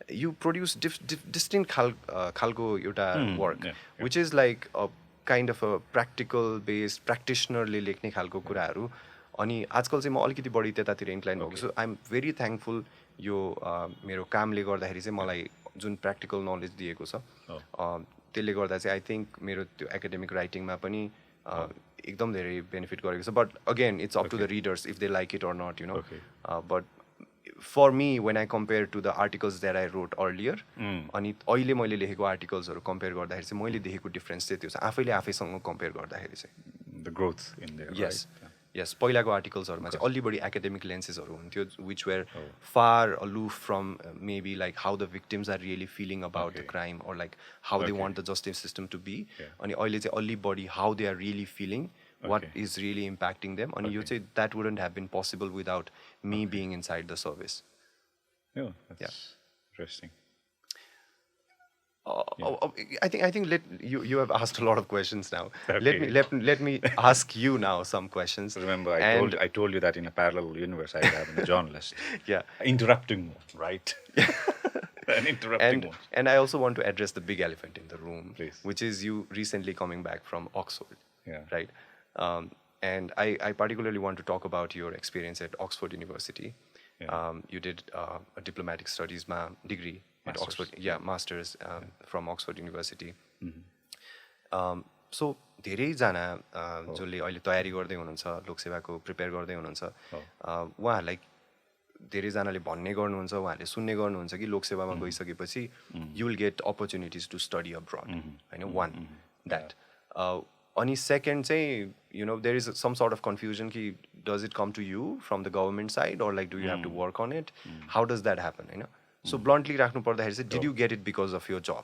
you produce distinct khalko yuta work, which is like a kind of a practical based practitionerले लेख्ने खालको कुराहरू अनि आजकल चाहिँ म अलिकति बढी त्यतातिर इन्क्लाइन भएको छु आई एम भेरी थ्याङ्कफुल यो मेरो कामले गर्दाखेरि चाहिँ मलाई जुन प्र्याक्टिकल नलेज दिएको छ त्यसले गर्दा चाहिँ आई थिङ्क मेरो त्यो एकाडेमिक राइटिङमा पनि एकदम धेरै बेनिफिट गरेको छ but again it's up to the readers if they like it or not but for me when I compare to the articles that I wrote earlier अनि अहिले मैले लेखेको आर्टिकल्सहरू कम्पेयर गर्दाखेरि चाहिँ मैले देखेको डिफरेन्स चाहिँ त्यो छ आफैले आफैसँग कम्पेयर गर्दाखेरि चाहिँ the growth in there yes पहिलाको आर्टिकल्सहरूमा चाहिँ अलि बढी एकाडेमिक लेन्सेसहरू हुन्थ्यो which were far aloof from maybe like how the victims are really feeling about the crime or like how they want the justice system to be अनि अहिले चाहिँ अलि बढी how they are really feeling what is really impacting them and you say that wouldn't have been possible without me being inside the service. That's interesting. I think you have asked a lot of questions now. Let me ask you now some questions. Remember, I told you that in a parallel universe I have been a journalist. Interrupting mode, right? An interrupting mode. And I also want to address the big elephant in the room, please, which is you recently coming back from Oxford. Right? And I particularly want to talk about your experience at Oxford University. You did a diplomatic studies degree at Oxford. Masters from Oxford University. So धेरैजना जसले अहिले तयारी गर्दै हुनुहुन्छ लोकसेवाको prepare गर्दै हुनुहुन्छ उहाँहरूलाई धेरैजनाले भन्ने गर्नुहुन्छ उहाँहरूले सुन्ने गर्नुहुन्छ कि लोकसेवामा गइसकेपछि you will get opportunities to study abroad होइन वान द्याट अनि सेकेन्ड चाहिँ there is some sort of confusion कि does it come to you from the government side or like do you have to work on it how does that happen होइन so bluntly राख्नु पर्दाखेरि चाहिँ did you get it because of your job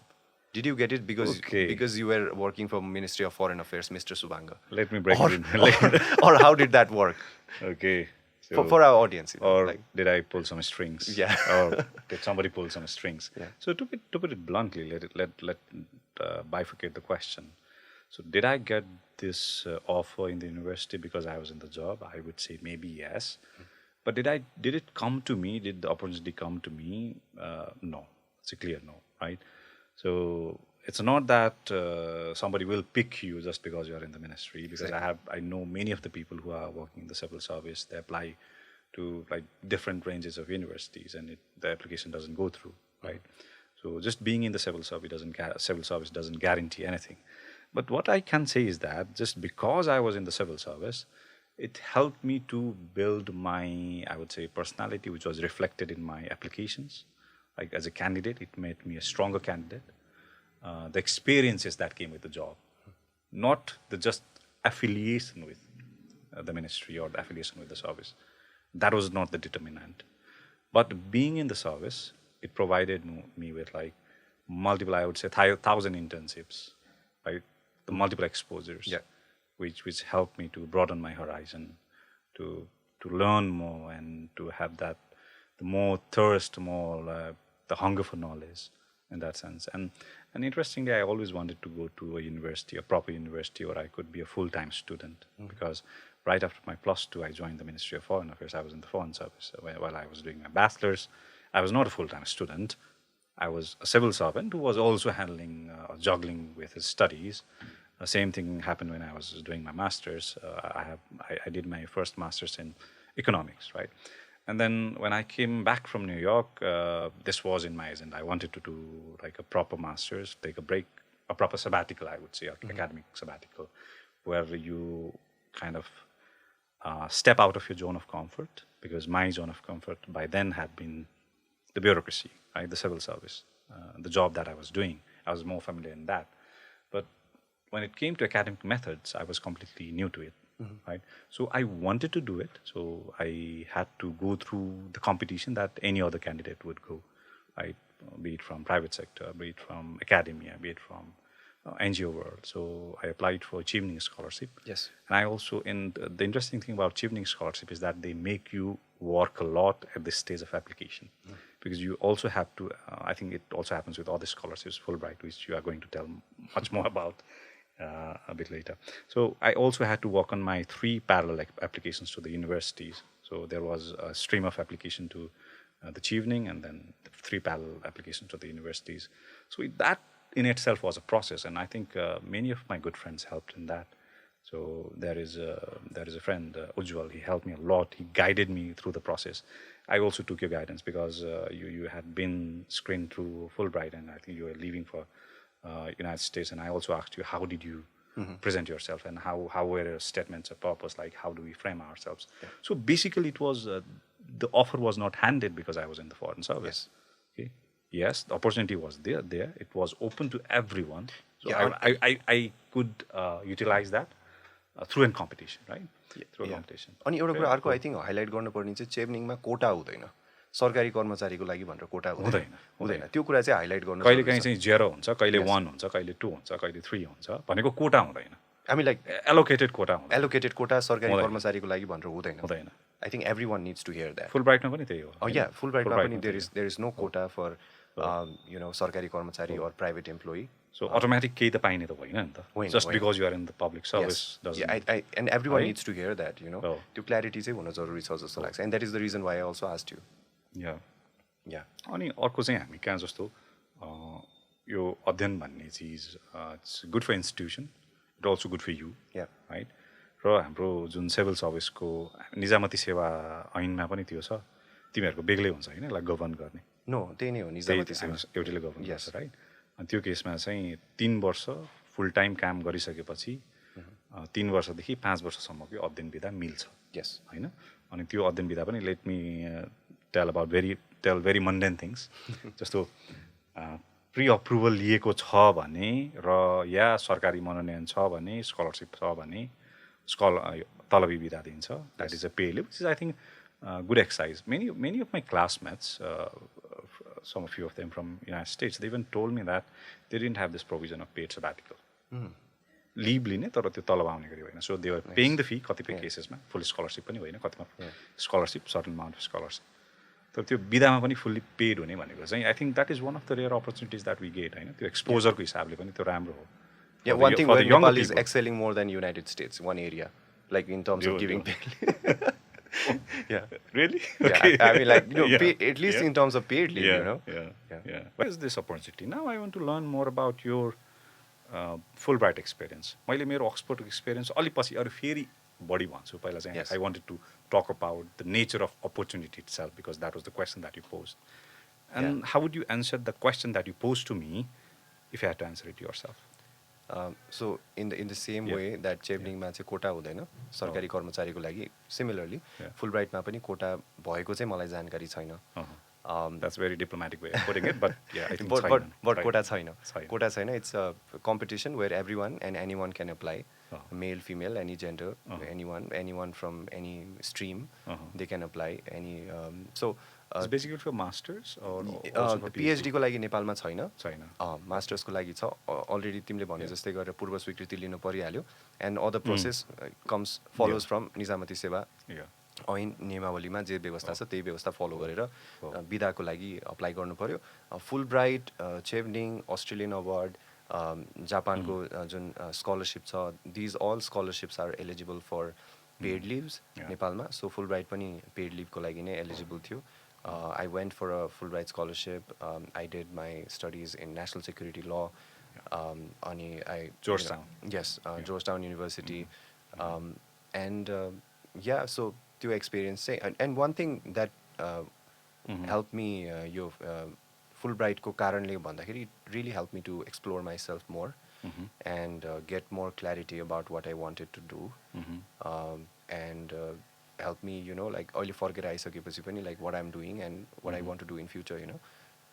did you get it because you are working for ministry of foreign affairs mister Subhang let me break or how did that work for our audience or did I pull some strings or did somebody pull some strings so to put it bluntly let bifurcate the question. So did I get this offer in the university because I was in the job? I would say maybe yes. But did it come to me? Did the opportunity come to me? No. It's a clear no, right? So it's not that somebody will pick you just because you are in the ministry. Because I know many of the people who are working in the civil service. They apply to like different ranges of universities, and the application doesn't go through, right? So just being in the civil service doesn't guarantee anything. But what I can say is that just because I was in the civil service, it helped me to build my, I would say, personality, which was reflected in my applications. Like as a candidate, it made me a stronger candidate. The experiences that came with the job, not the just affiliation with the ministry or the affiliation with the service. That was not the determinant. But being in the service, it provided me with like multiple, I would say, 1,000 internships, right? The multiple exposures, which helped me to broaden my horizon, to learn more and to have the more thirst, the hunger for knowledge in that sense. And interestingly, I always wanted to go to a university, a proper university, where I could be a full-time student. Because right after my +2, I joined the Ministry of Foreign Affairs. I was in the Foreign Service. While I was doing my bachelor's, I was not a full-time student. I was a civil servant who was also handling, juggling with his studies. The same thing happened when I was doing my master's. I did my first master's in economics, right? And then when I came back from New York, this was in my agenda. I wanted to do like a proper master's, take a break, a proper sabbatical, I would say, academic sabbatical, where you kind of step out of your zone of comfort, because my zone of comfort by then had been the bureaucracy, right, the civil service, the job that I was doing. I was more familiar in that. But when it came to academic methods, I was completely new to it, right? So I wanted to do it. So I had to go through the competition that any other candidate would go, right? Be it from private sector, be it from academia, be it from NGO world. So I applied for Chevening Scholarship. Yes. And I also, and the interesting thing about Chevening Scholarship is that they make you work a lot at this stage of application. Because you also have to, I think it also happens with other scholarships, Fulbright, which you are going to tell much more about a bit later. So I also had to work on my 3 parallel applications to the universities. So there was a stream of application to the Chevening, and then 3 parallel applications to the universities. So that in itself was a process, and I think many of my good friends helped in that. So there is a friend, Ujjwal. He helped me a lot. He guided me through the process. I also took your guidance because you had been screened through Fulbright, and I think you were leaving for United States. And I also asked you, how did you present yourself, and how were your statements of purpose? Like, how do we frame ourselves? Yeah. So basically, it was the offer was not handed because I was in the foreign service. Yes. Okay. Yes, the opportunity was there. It was open to everyone. So yeah, I could utilize that through a competition, right? Yeah, through a competition. अनि एउटा कुरा अर्को I think highlight गर्नुपर्ने चाहिँ चेभनिङमा कोटा हुँदैन, सरकारी कर्मचारीको लागि भनेर कोटा हुँदैन। त्यो कुरा चाहिँ हाइलाइट गर्नु। कहिले काहीँ चाहिँ 0 हुन्छ, कहिले 1 हुन्छ, कहिले 2 हुन्छ, कहिले 3 हुन्छ भनेको कोटा हुँदैन। I mean, like allocated quota हुँदैन। Allocated quota सरकारी कर्मचारीको लागि भनेर हुँदैन। I think everyone needs to hear that. Fulbrightमा पनि त्यही हो। Oh yeah, Fulbrightमा पनि there is no quota for सरकारी कर्मचारी or private employee. So automatic केही त पाइने त होइन नि त। Just because you are in the public service doesn't. Yeah, and everyone needs to hear that, त्यो clarity चाहिँ हुन जरुरी छ जस्तो लाग्छ. And that is the reason why I also asked you. Yeah. Yeah. अनि अर्को चाहिँ हामी कहाँ जस्तो यो अध्ययन भन्ने चिज it's good for institution, but also good for you. Yeah. Right? र हाम्रो जुन सिभिल सर्भिसको निजामती सेवा ऐनमा पनि त्यो छ, तिमीहरूको बेग्लै हुन्छ हैन, ला गभर्न गर्ने। नो, त्यही नै हो निजामती सेवा। एउटैले गभर्न गर्छ, राइट? अनि त्यो केसमा चाहिँ 3 वर्ष फुल टाइम काम गरिसकेपछि 3 वर्षदेखि 5 वर्षसम्मको अध्ययन विधा मिल्छ। यस, हैन? अनि त्यो अध्ययन विधा पनि let me tell very mundane things. जस्तो प्री अप्रुभल लिएको छ भने र या सरकारी मनोनयन छ भने, स्कलरसिप छ भने तलबी विधा दिन्छ। That is a pay leave, which is I think good exercise. Many of my classmates, some of them from United States, they even told me that they didn't have this provision of paid sabbatical. Leave लिने तर त्यो तलब आउने गरी होइन। So they were paying the fee कतिपय केसेसमा, फुल scholarship पनि होइन, कतिमा scholarship, certain amount of scholarship. तर त्यो विधामा पनि फुल्ली पेड हुने भनेको चाहिँ I think that is one of the rare opportunities that we get, होइन? त्यो एक्सपोजरको हिसाबले पनि त्यो राम्रो हो। Yeah, one thing where Nepal is excelling more than United States, one area, like in terms of giving paid. Yeah. Really? Yeah, okay. I mean, like, at least in terms of paid leave, Yeah. What is this opportunity? Now I want to learn more about your Fulbright experience. मैले मेरो Oxford experience अलि पछि अरु फेरि बढी भन्छु। पहिला चाहिँ I wanted to talk about the nature of opportunity itself, because that was the question that you posed. And how would you answer the question that you posed to me if you had to answer it yourself? So in the same way that Cheveningमा चाहिँ कोटा हुँदैन सरकारी कर्मचारीको लागि, similarly Fulbrightमा पनि कोटा भएको चाहिँ मलाई जानकारी छैन। That's a very diplomatic way of putting it, but yeah, I think but कोटा छैन. It's a competition where everyone and anyone can apply. Male, female, any gender, anyone from any stream, they can apply. So it's basically for masters or PhD को लागि नेपालमा छैन. Masters को लागि छ. Already तिमीले भने जस्तै गरेर पूर्व स्वीकृति लिनु परिहाल्यो, and all the process follows from निजामती सेवा ऐन नियमावलीमा जे व्यवस्था छ त्यही व्यवस्था फलो गरेर विधाको लागि अप्लाई गर्नु पर्यो। फुलब्राइट, चेभनिङ, अस्ट्रेलियन अवार्ड, जापानको जुन स्कलरसिप छ, these all scholarships are eligible for paid leaves नेपालमा। So Fulbright पनि paid leave को लागि नै eligible थियो। I went for a Fulbright scholarship. I did my studies in national security law. Georgetown. Yes, Georgetown University. And so त्यो experience चाहिँ, and one thing that helped me यो Fulbright को कारणले भन्दाखेरि it really helped me to explore myself more and get more clarity about what I wanted to do. And help me, like अहिले फर्केर आइसकेपछि पनि like what I'm doing and what I want to do in future,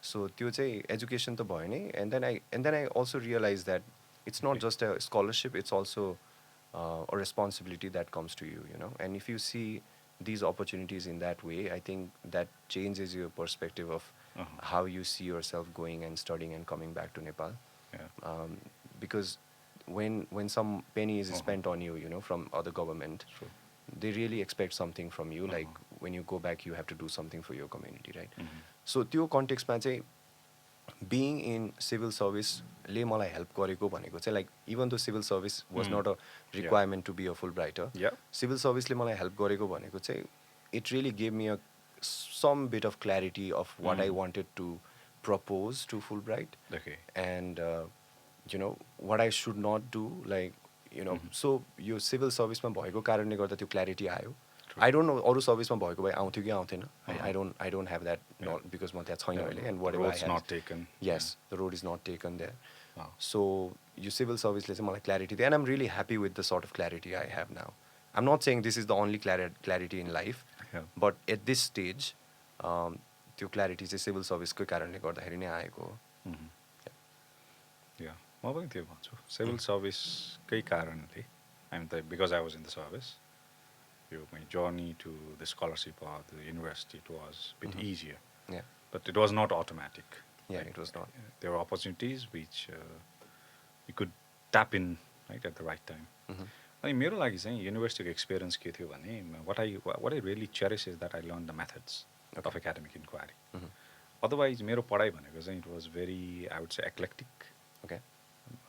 So त्यो चाहिँ education त भयो नै, and then I also realized that it's not just a scholarship, it's also a responsibility that comes to you, and if you see these opportunities in that way, I think that changes your perspective of how you see yourself going and studying and coming back to Nepal. Because when some penny is spent on you, from other government, they really expect something from you. Like when you go back, you have to do something for your community, right? So त्यो कन्टेक्स्टमा चाहिँ being in civil service ले मलाई help गरेको भनेको चाहिँ like even though civil service was not a requirement to be a Fulbrighter, civil service ले मलाई help गरेको भनेको चाहिँ it really gave me some bit of clarity of what I wanted to propose to Fulbright, and what I should not do, like so यो civil service मा भएको कारणले गर्दा त्यो clarity आयो. I don't know अरू सर्भिसमा भएको भए आउँथ्यो कि आउँथेन. I don't have that because म त्यहाँ छैन अहिले, and whatever I have, not taken. Yes, the road is not taken there. So यो civil serviceले चाहिँ मलाई clarity दियो, and I'm really happy with the sort of clarity I have now. I'm not saying this is the only clarity in life, but at this stage त्यो clarity चाहिँ civil serviceको कारणले गर्दाखेरि नै आएको हो. म पनि त्यो भन्छु, सिभिल सर्भिसकै कारणले, because I was in the service, my journey to the scholarship or the university, it was a bit easier. But it was not automatic. It was not. There were opportunities which you could tap in right at the right time. अनि मेरो लागि चाहिँ युनिभर्सिटीको experience के थियो भने, what I really cherish is that I learned the methods of academic inquiry. Otherwise मेरो पढाइ भनेको चाहिँ it was very, I would say, eclectic.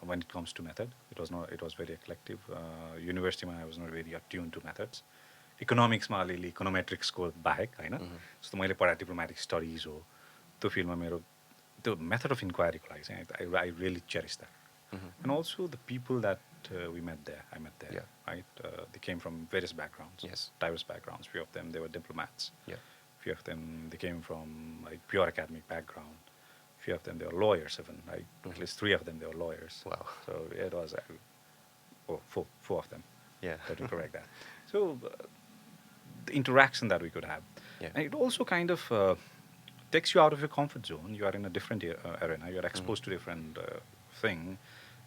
When it comes to method, it was very eclectic. University I was not very attuned to methods. Economics मा अलिअलि econometrics को बाहेक हैन, जस्तो मैले पढाए डिप्लोमेटिक स्टडिज हो, त्यो फिल्डमा मेरो त्यो मेथड अफ इन्क्वायरीको लागि चाहिँ I really cherish that. And also the people that I met there, right? They came from various backgrounds, diverse backgrounds. Few of them they were diplomats. Few of them they came from like pure academic background. Few of them they were lawyers even, right? At least 3 of them they were lawyers. Wow. So it was four of them. That to correct that. So the interaction that we could have, and it also kind of takes you out of your comfort zone. You are in a different arena. You are exposed to different thing.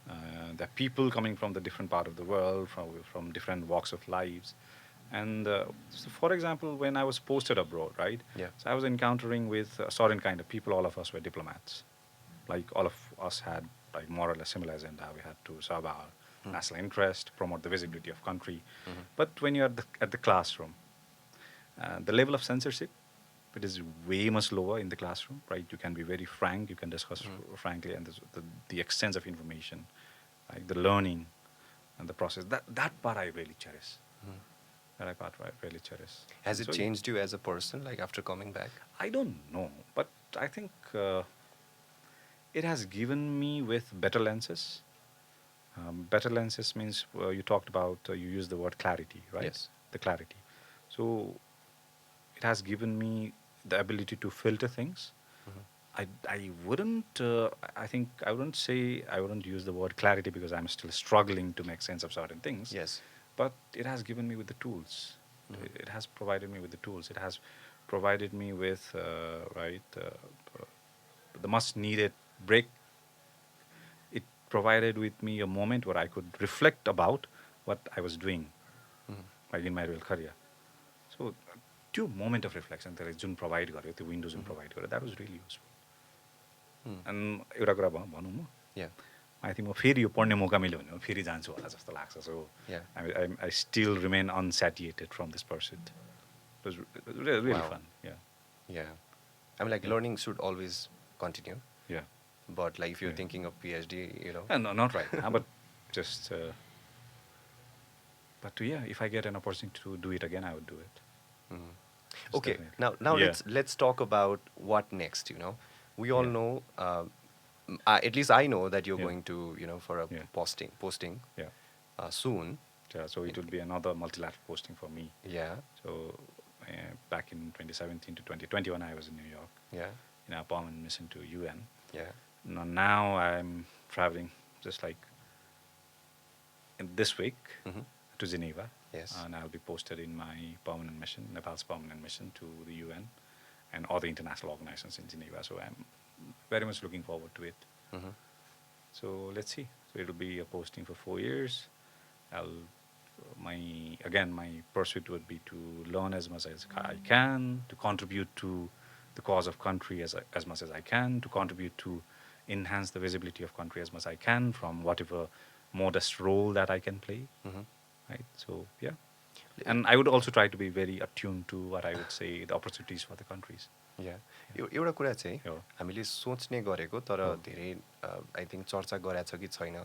There are people coming from the different part of the world, from different walks of lives. And so for example, when I was posted abroad, right? So I was encountering with a certain kind of people. All of us were diplomats. Like all of us had like more or less similar agenda. We had to serve our national interest, promote the visibility of country. But when you're at the classroom, the level of censorship, it is way much lower in the classroom, right? You can be very frank. You can discuss frankly, and the exchange of information, like the learning and the process. That part I really cherish. That part I really cherish. Has it changed you as a person, like after coming back? I don't know, but I think it has given me with better lenses. Better lenses means you talked about, you used the word clarity, right? Yes. The clarity. So it has given me the ability to filter things. I wouldn't, I think I wouldn't say, I wouldn't use the word clarity because I'm still struggling to make sense of certain things. Yes. But it has given me with the tools. It has provided me with the tools. It has provided me with, the much needed break. It provided with me a moment where I could reflect about what I was doing, like in my real career. So, त्यो moment of reflection that जुन provide गर्यो, त्यो window जुन provide गर्यो, that was really useful. And एउटा कुरा भनौँ म, I think म फेरि यो पढ्ने मौका मिल्यो भने म फेरि जान्छु होला जस्तो लाग्छ. So I still remain unsatiated from this pursuit. It was really fun. I mean, like learning should always continue. But like if you're thinking of PhD, No, not right now, but just. But if I get an opportunity to do it again, I would do it. Okay, now let's talk about what next. We all know. At least I know that you're going to, for a posting soon. So it would be another multilateral posting for me. So back in 2017 to 2021, I was in New York. In a permanent mission to UN. Now I'm traveling just like in this week to Geneva. Yes. And I'll be posted in my permanent mission, Nepal's permanent mission to the UN and other international organizations in Geneva. So I'm very much looking forward to it. So let's see. So it'll be a posting for 4 years. My pursuit would be to learn as much as I can, to contribute to the cause of country as much as I can, to contribute to enhance the visibility of country as much as I can from whatever modest role that I can play. Right? So, yeah. And I would also try to be very attuned to what I would say the opportunities for the countries. एउटा कुरा चाहिँ हामीले सोच्ने गरेको तर धेरै I think चर्चा गराएको छ कि छैन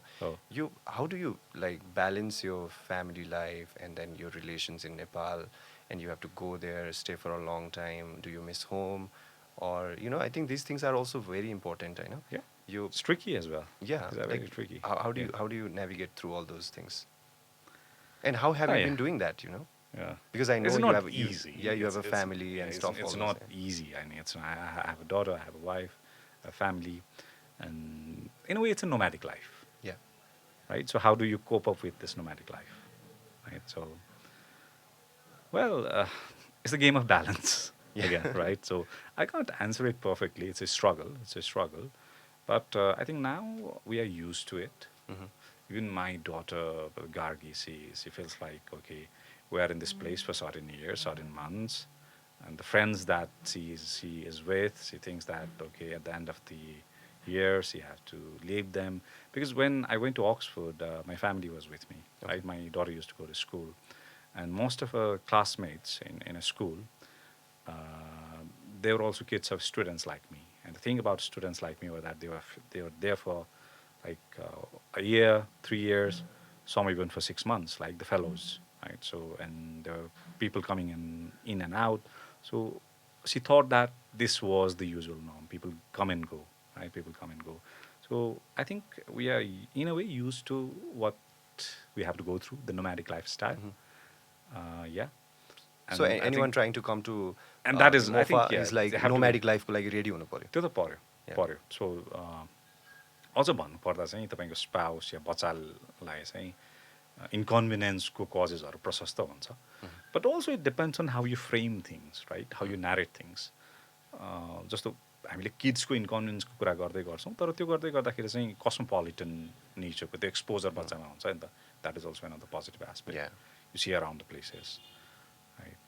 यो how do you like balance यो फ्यामिली लाइफ एन्ड देन यो relations in Nepal and you have to go there stay for a long time do you miss home or I think these things are also very important. It's tricky as well. Very tricky. How do you navigate through all those things? And how have you been doing that? Because I know it's you not have easy. You have a family and stuff. It's not easy. I mean, I have a daughter, I have a wife, a family, and in a way, it's a nomadic life. Right. So how do you cope up with this nomadic life? Right. So, well, it's a game of balance. Again, right? So I can't answer it perfectly. It's a struggle. But I think now we are used to it. Even my daughter, Gargi, she feels like, okay, we are in this place for certain years, certain months. And the friends that she is with, she thinks that, okay, at the end of the year, she has to leave them. Because when I went to Oxford, my family was with me. Right? My daughter used to go to school. And most of her classmates in a school, they were also kids of students like me. And the thing about students like me was that they were there for like a year, 3 years, some even for 6 months, like the fellows, right? So, and there were people coming in and out. So she thought that this was the usual norm. People come and go, right? People come and go. So I think we are, in a way, used to what we have to go through, the nomadic lifestyle. And so anyone trying to come to and that is, Mofa I think, is like nomadic life को लागि ready हुनु पर्यो. त्यो त पर्यो. So अझ भन्नुपर्दा चाहिँ तपाईँको स्पाउस या बच्चालाई चाहिँ इन्कन्भिनियन्सको कजेसहरू प्रशस्त हुन्छ. But also it depends on how you frame things, right? How you narrate things. जस्तो हामीले किड्सको इन्कन्भिनियन्सको कुरा गर्दै गर्छौँ तर त्यो गर्दै गर्दाखेरि चाहिँ कस्मोपोलिटन नेचरको त्यो एक्सपोजर बच्चामा हुन्छ नि त. That is also another positive aspect. You see around the places. Right?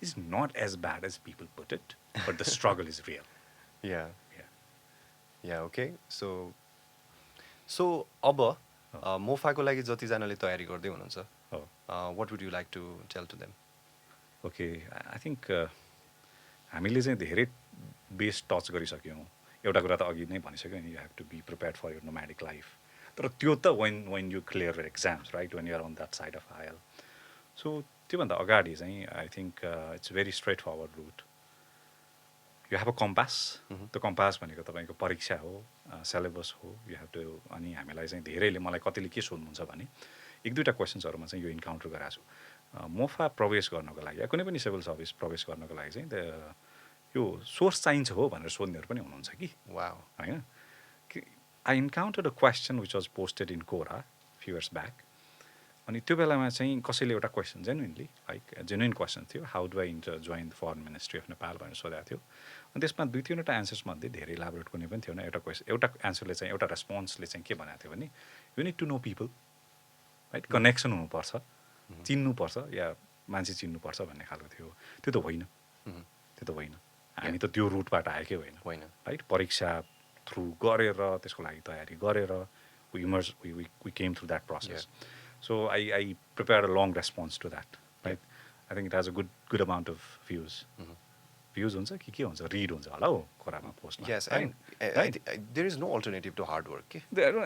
It's not as bad as people put it, but the struggle is real. Okay. So अब मोफाको लागि जतिजनाले तयारी गर्दै हुनुहुन्छ, what would you like to tell to them? Okay, I think हामीले चाहिँ धेरै base touch गरिसक्यौँ. एउटा कुरा त अघि नै भनिसक्यो नि, you have to be prepared for your nomadic life. तर त्यो त when you clear your exams, right? When you are on that side of aisle. So त्योभन्दा अगाडि चाहिँ I think it's a very straightforward route. You have a compass. The compass भनेको तपाईँको परीक्षा हो, सिलेबस हो. You have to अनि हामीलाई चाहिँ धेरैले मलाई कतिले के सोध्नुहुन्छ भने एक दुईवटा क्वेसन्सहरूमा चाहिँ यो इन्काउन्टर गरेको छु. मोफा प्रवेश गर्नको लागि या कुनै पनि सिभिल सर्भिस प्रवेश गर्नको लागि चाहिँ यो सोर्स चाहिन्छ हो भनेर सोध्नेहरू पनि हुनुहुन्छ कि. Wow. हैन? I encountered a question which was posted in Quora a few years back. अनि त्यो बेलामा चाहिँ कसैले एउटा क्वेसन जेन्युइन क्वेसन थियो, how do I join the foreign ministry of Nepal भनेर सोधेको थियो. अनि त्यसमा 2-3वटा एन्सर्स मध्ये धेरै इलाबोरेट कुनै पनि थिएन. एउटा एन्सरले चाहिँ एउटा रेस्पोन्सले चाहिँ के भनेको थियो भने you need to know people, right? Connection हुनुपर्छ, चिन्नुपर्छ या मान्छे चिन्नुपर्छ भन्ने खालको थियो. त्यो त होइन. हामी त त्यो रुटबाट आएकै होइन, राइट? परीक्षा थ्रु गरेर त्यसको लागि तयारी गरेर we came through that process. So I prepared a long response to that, right? I think it has a good amount of views. Views हुन्छ कि के हुन्छ, read हुन्छ होला हो कोरामा पोस्टमा. Yes, and there is no alternative to hard work.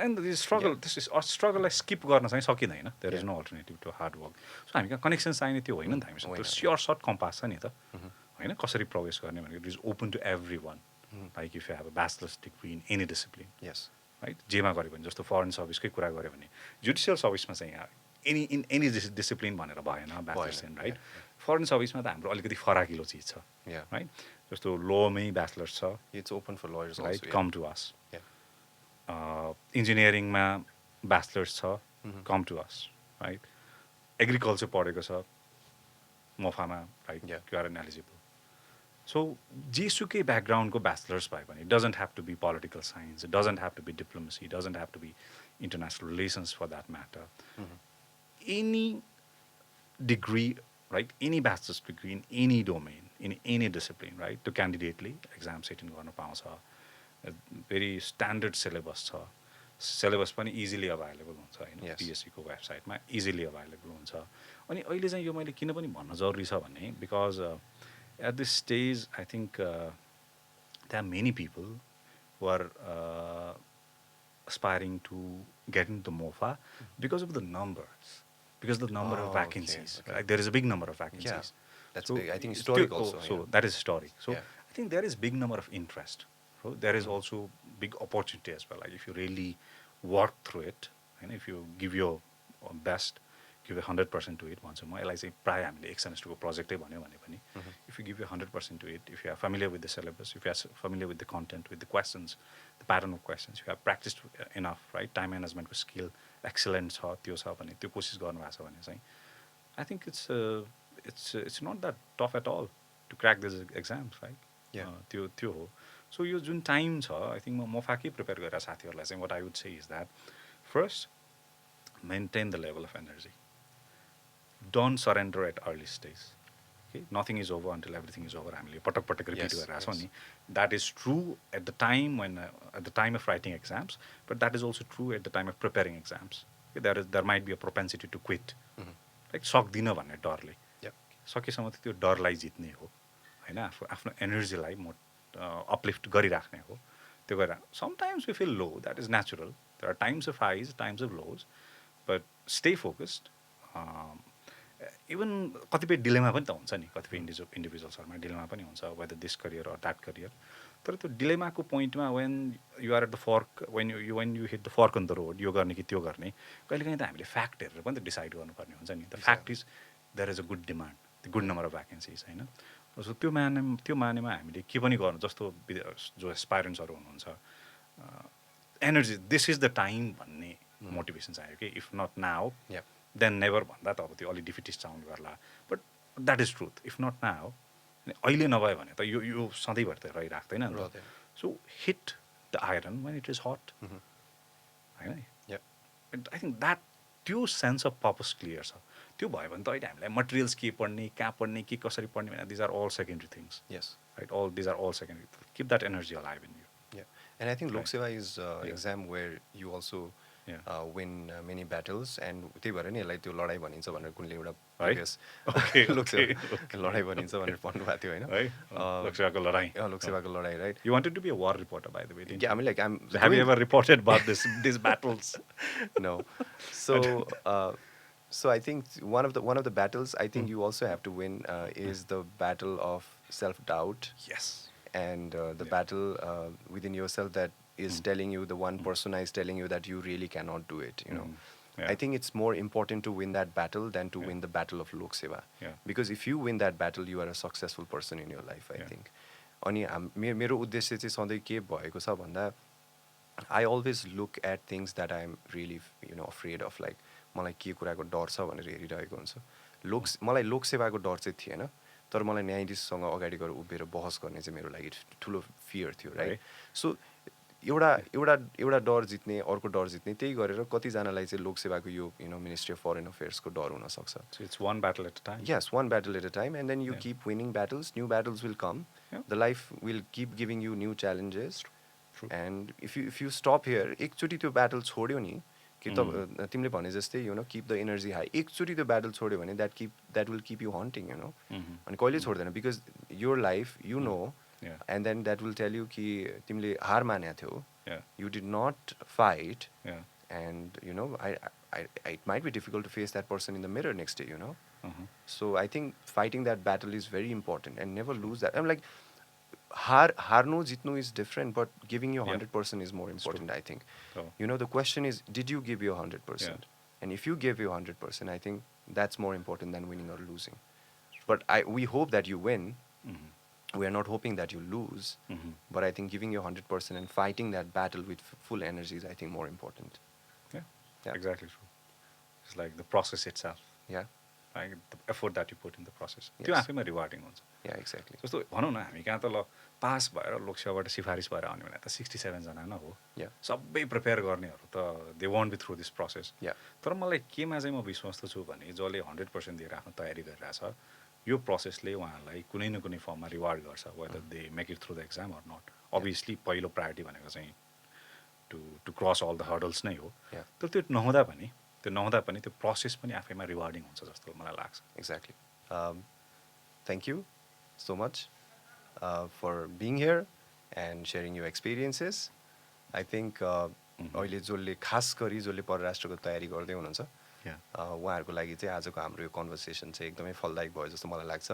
And this struggle skip गर्न चाहिँ सकिँदैन. There is no alternative to hard work. So हामी कहाँ कनेक्सन चाहिने त्यो होइन नि त हामीसँग. त्यो स्योर सर्ट कम्पास छ नि त. होइन कसरी प्रवेश गर्ने भनेको it is open to everyone. Like if you have a bachelor's degree in any discipline. Yes. Right? जेमा गऱ्यो भने जस्तो फरेन सर्भिसकै कुरा गऱ्यो भने जुडिसियल सर्भिसमा चाहिँ एनी डिसिप्लिन भनेर भएन ब्याचलर्स इन, राइट? फरेन सर्भिसमा त हाम्रो अलिकति फराकिलो चिज छ, राइट? जस्तो लमै ब्याचलर्स छ, it's open for lawyers right? Come to us. इन्जिनियरिङमा ब्याचलर्स छ, come to us, right? Agriculture पढेको छ मोफामा, right? Yeah. You are ineligible. So, जेसुकै backgroundको bachelor's भयो भने, it doesn't have to be political science, it doesn't have to be diplomacy, it doesn't have to be international relations for that matter. Any degree, right? Any bachelor's degree in any domain, in any discipline, right? To candidately exam setting गर्न पाउँछ. Very standard syllabus छ. Syllabus पनि easily available हुन्छ हैन, Yes. PSC को वेबसाइटमा easily available हुन्छ. अनि अहिले चाहिँ यो मैले किन पनि भन्न जरुरी छ भने, because at this stage I think there are many people who are aspiring to get into MOFA because of the numbers, because of the number of vacancies. okay. Like, there is a big number of vacancies. Yeah, that's big. I think historic also. So yeah. that is historic. So Yeah. I think there is big number of interest. So there is also big opportunity as well. Like, if you really work through it, and if you give your best, give 100% to it once a while, यसलाई चाहिँ प्राय हामीले एक सेमेस्टरको प्रोजेक्टै भन्यो भने पनि, if you give your 100% to it, if you are familiar with the syllabus, if you are familiar with the content, with the questions, the pattern of questions, you have practiced enough, right? Time management को skill excellent छ, त्यो छ भने, त्यो कोसिस गर्नुभएको छ भने चाहिँ, I think it's not that tough at all to crack these exams, right? Yeah. त्यो हो. So यो जुन टाइम छ, I think म फाकै प्रिपेयर गरेर साथीहरूलाई चाहिँ what I would say is that first, maintain the level of energy. Don't surrender at early stage. Okay? Nothing is over until everything is over. हामीले पटक पटक repeat गरिरहेको छौँ नि. That is true at the time when at the time of writing exams, but that is also true at the time of preparing exams. Okay? There might be a propensity to quit. Like, सक्दिनँ भन्ने डरले. Yep. सकेसम्म त त्यो डरलाई जित्ने हो हैन, आफ्नो एनर्जीलाई uplift गरिराख्ने हो. त्यो गरेर sometimes we feel low, that is natural. There are times of highs, times of lows, but stay focused. Even कतिपय डिलेमा पनि त हुन्छ नि, कतिपय इन्डिभिजुअल्सहरुमा डिलेमा पनि हुन्छ, whether this career or that career. तर त्यो डिलेमाको पोइन्टमा when you are at the fork, when you hit the fork on the road, यो गर्ने कि त्यो गर्ने, कहिलेकाहीँ त हामीले फ्याक्ट हेरेर पनि त डिसाइड गर्नुपर्ने हुन्छ नि. The fact is there is a good demand, the good number of vacancies हैन. So त्यो मानेमा हामीले के पनि गर्नु, जस्तो जो एस्पायरेन्ट्सहरु हुनुहुन्छ, energy, this is the time भन्ने मोटिभेसन चाहियो कि. If not now, Yeah. then never भन्दा त अब त्यो अलि डिफिटिस्ट साउन्ड गर्ला, but that is truth. If not now, अहिले नभए भने त यो सधैँभरि त रहिराख्दैन नि त. So hit the iron when it is hot. हैन. Yeah. I think that त्यो सेन्स अफ पर्पस क्लियर छ. त्यो भयो भने त अहिले हामीलाई मटेरियल्स के पढ्ने, कहाँ पढ्ने, के कसरी पढ्ने भने, these are all secondary things. Yes. Right? These are all secondary. Keep that energy alive in you. Yeah. And I think Lok Right. Seva is exam where you also win many battles, and त्यही भएर नि यसलाई त्यो लडाई भनिन्छ भनेर कुनले एउटा previous Lok Seva लडाई भनिन्छ भनेर भन्नुभएको थियो हैन. Lok Sevaको लडाई. Lok Sevaको लडाई, right? You wanted to be a war reporter, by the way, didn't Yeah, I you? mean, like, I'm Have you doing- ever reported about these battles? No. So I think one of the battles I think you also have to win is the battle of self-doubt, Yes. and the battle within yourself that is telling you, the one persona is telling you that you really cannot do it, you know. Yeah. I think it's more important to win that battle than to win the battle of Lok Seva. Yeah. Because if you win that battle, you are a successful person in your life, I Yeah. think. अनि मेरो उद्देश्य चाहिँ सधैँ के भएको छ भन्दा, I always look at things that I'm really, afraid of, like मलाई के कुराको डर छ भनेर हेरिरहेको हुन्छ. मलाई लोक सेवाको डर चाहिँ थिएन, तर मलाई न्यायाधीशसँग अगाडि गएर उभिएर बहस गर्ने चाहिँ मेरो लागि ठुलो फियर थियो, राइट? सो एउटा डर जित्ने, अर्को डर जित्ने, त्यही गरेर कतिजनालाई चाहिँ लोक सेवाको यो मिनिस्ट्री अफ फरेन अफेयर्सको डर हुनसक्छ. So it's one battle at a time. Yes, one battle at a time, and then you keep winning battles, new battles will come. Yeah. The life will keep giving you new challenges. True. And if you stop here, एकचोटि त्यो battle छोड्यो नि, कि त तिमीले भने जस्तै keep the energy high. एकचोटि त्यो battle छोड्यो भने that will keep you haunting, अनि कहिले छोड्दैन, because your life, Yeah. and then that will tell you कि तिमीले हार मानेको थियौ. Yeah. You did not fight. Yeah. And it might be difficult to face that person in the mirror next day, So I think fighting that battle is very important, and never lose that. I'm like, harnu jitnu is different, but giving your 100% is more important, I think. Oh. The question is, did you give your 100%? Yeah. And if you give your 100%, I think that's more important than winning or losing. But we hope that you win. We are not hoping that you lose. But I think giving your 100% and fighting that battle with full energy is, I think, more important. Yeah. Yeah. Exactly true. It's like the process itself, Yeah. right? The effort that you put in the process. Yes. त्यो आफैमा rewarding हुन्छ. Yeah, exactly. जस्तो भनौँ न हामी कहाँ त ल पास भएर लोकसेवाबाट सिफारिस भएर आउने भने त 67 जना न हो. Yeah. सबै प्रिपेयर गर्नेहरू त they want be through this process. Yeah. तर मलाई केमा चाहिँ म विश्वस्त छु भने जसले 100% दिएर आफ्नो तयारी गरिरहेछ यो प्रोसेसले उहाँहरूलाई कुनै न कुनै फर्ममा रिवार्ड गर्छ whether they make it through the exam or not. Obviously पहिलो प्रायोरिटी भनेको चाहिँ to cross all the hurdles नै हो. Yeah. तर त्यो नहुँदा पनि त्यो प्रोसेस पनि आफैमा रिवार्डिङ हुन्छ जस्तो मलाई लाग्छ. Exactly. Thank you so much for being here and sharing your experiences. I think अहिले जसले खास गरी जसले परराष्ट्रको तयारी गर्दै हुनुहुन्छ उहाँहरूको लागि चाहिँ आजको हाम्रो यो कन्भर्सेसन चाहिँ एकदमै फलदायक भयो जस्तो मलाई लाग्छ.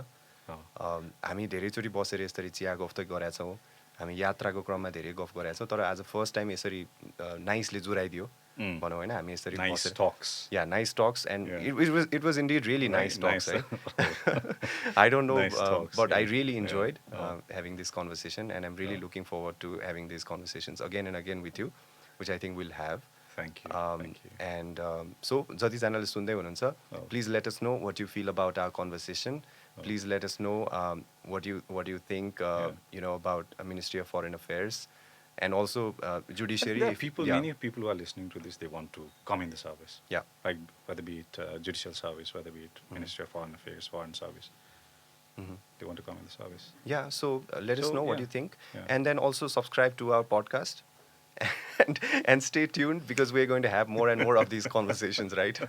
हामी धेरैचोटि बसेर यसरी चिया गफ त गरेका छौँ, हामी यात्राको क्रममा धेरै गफ गरेका छौँ, तर आज फर्स्ट टाइम यसरी नाइसले जुराइदियो भनौँ होइन. हामी यसरी Nice talks. Yeah, nice talks, and it was indeed really nice talks. Nice. I don't know, Nice talks, but I yeah. really enjoyed having this conversation, and I'm really looking forward to having these conversations again and again with you, which I think we'll have. Thank you. Thank you. And so, जतिजनाले सुन्दै हुनुहुन्छ, please let us know what you feel about our conversation. Please let us know what you think, about Ministry of Foreign Affairs, and also judiciary. There are many people who are listening to this, they want to come in the service. Yeah. Like whether be it judicial service, whether be it Ministry of Foreign Affairs, Foreign Service. They want to come in the service. Yeah, so let us know what you think. Yeah. And then also subscribe to our podcast. And stay tuned because we're going to have more and more of these conversations, right?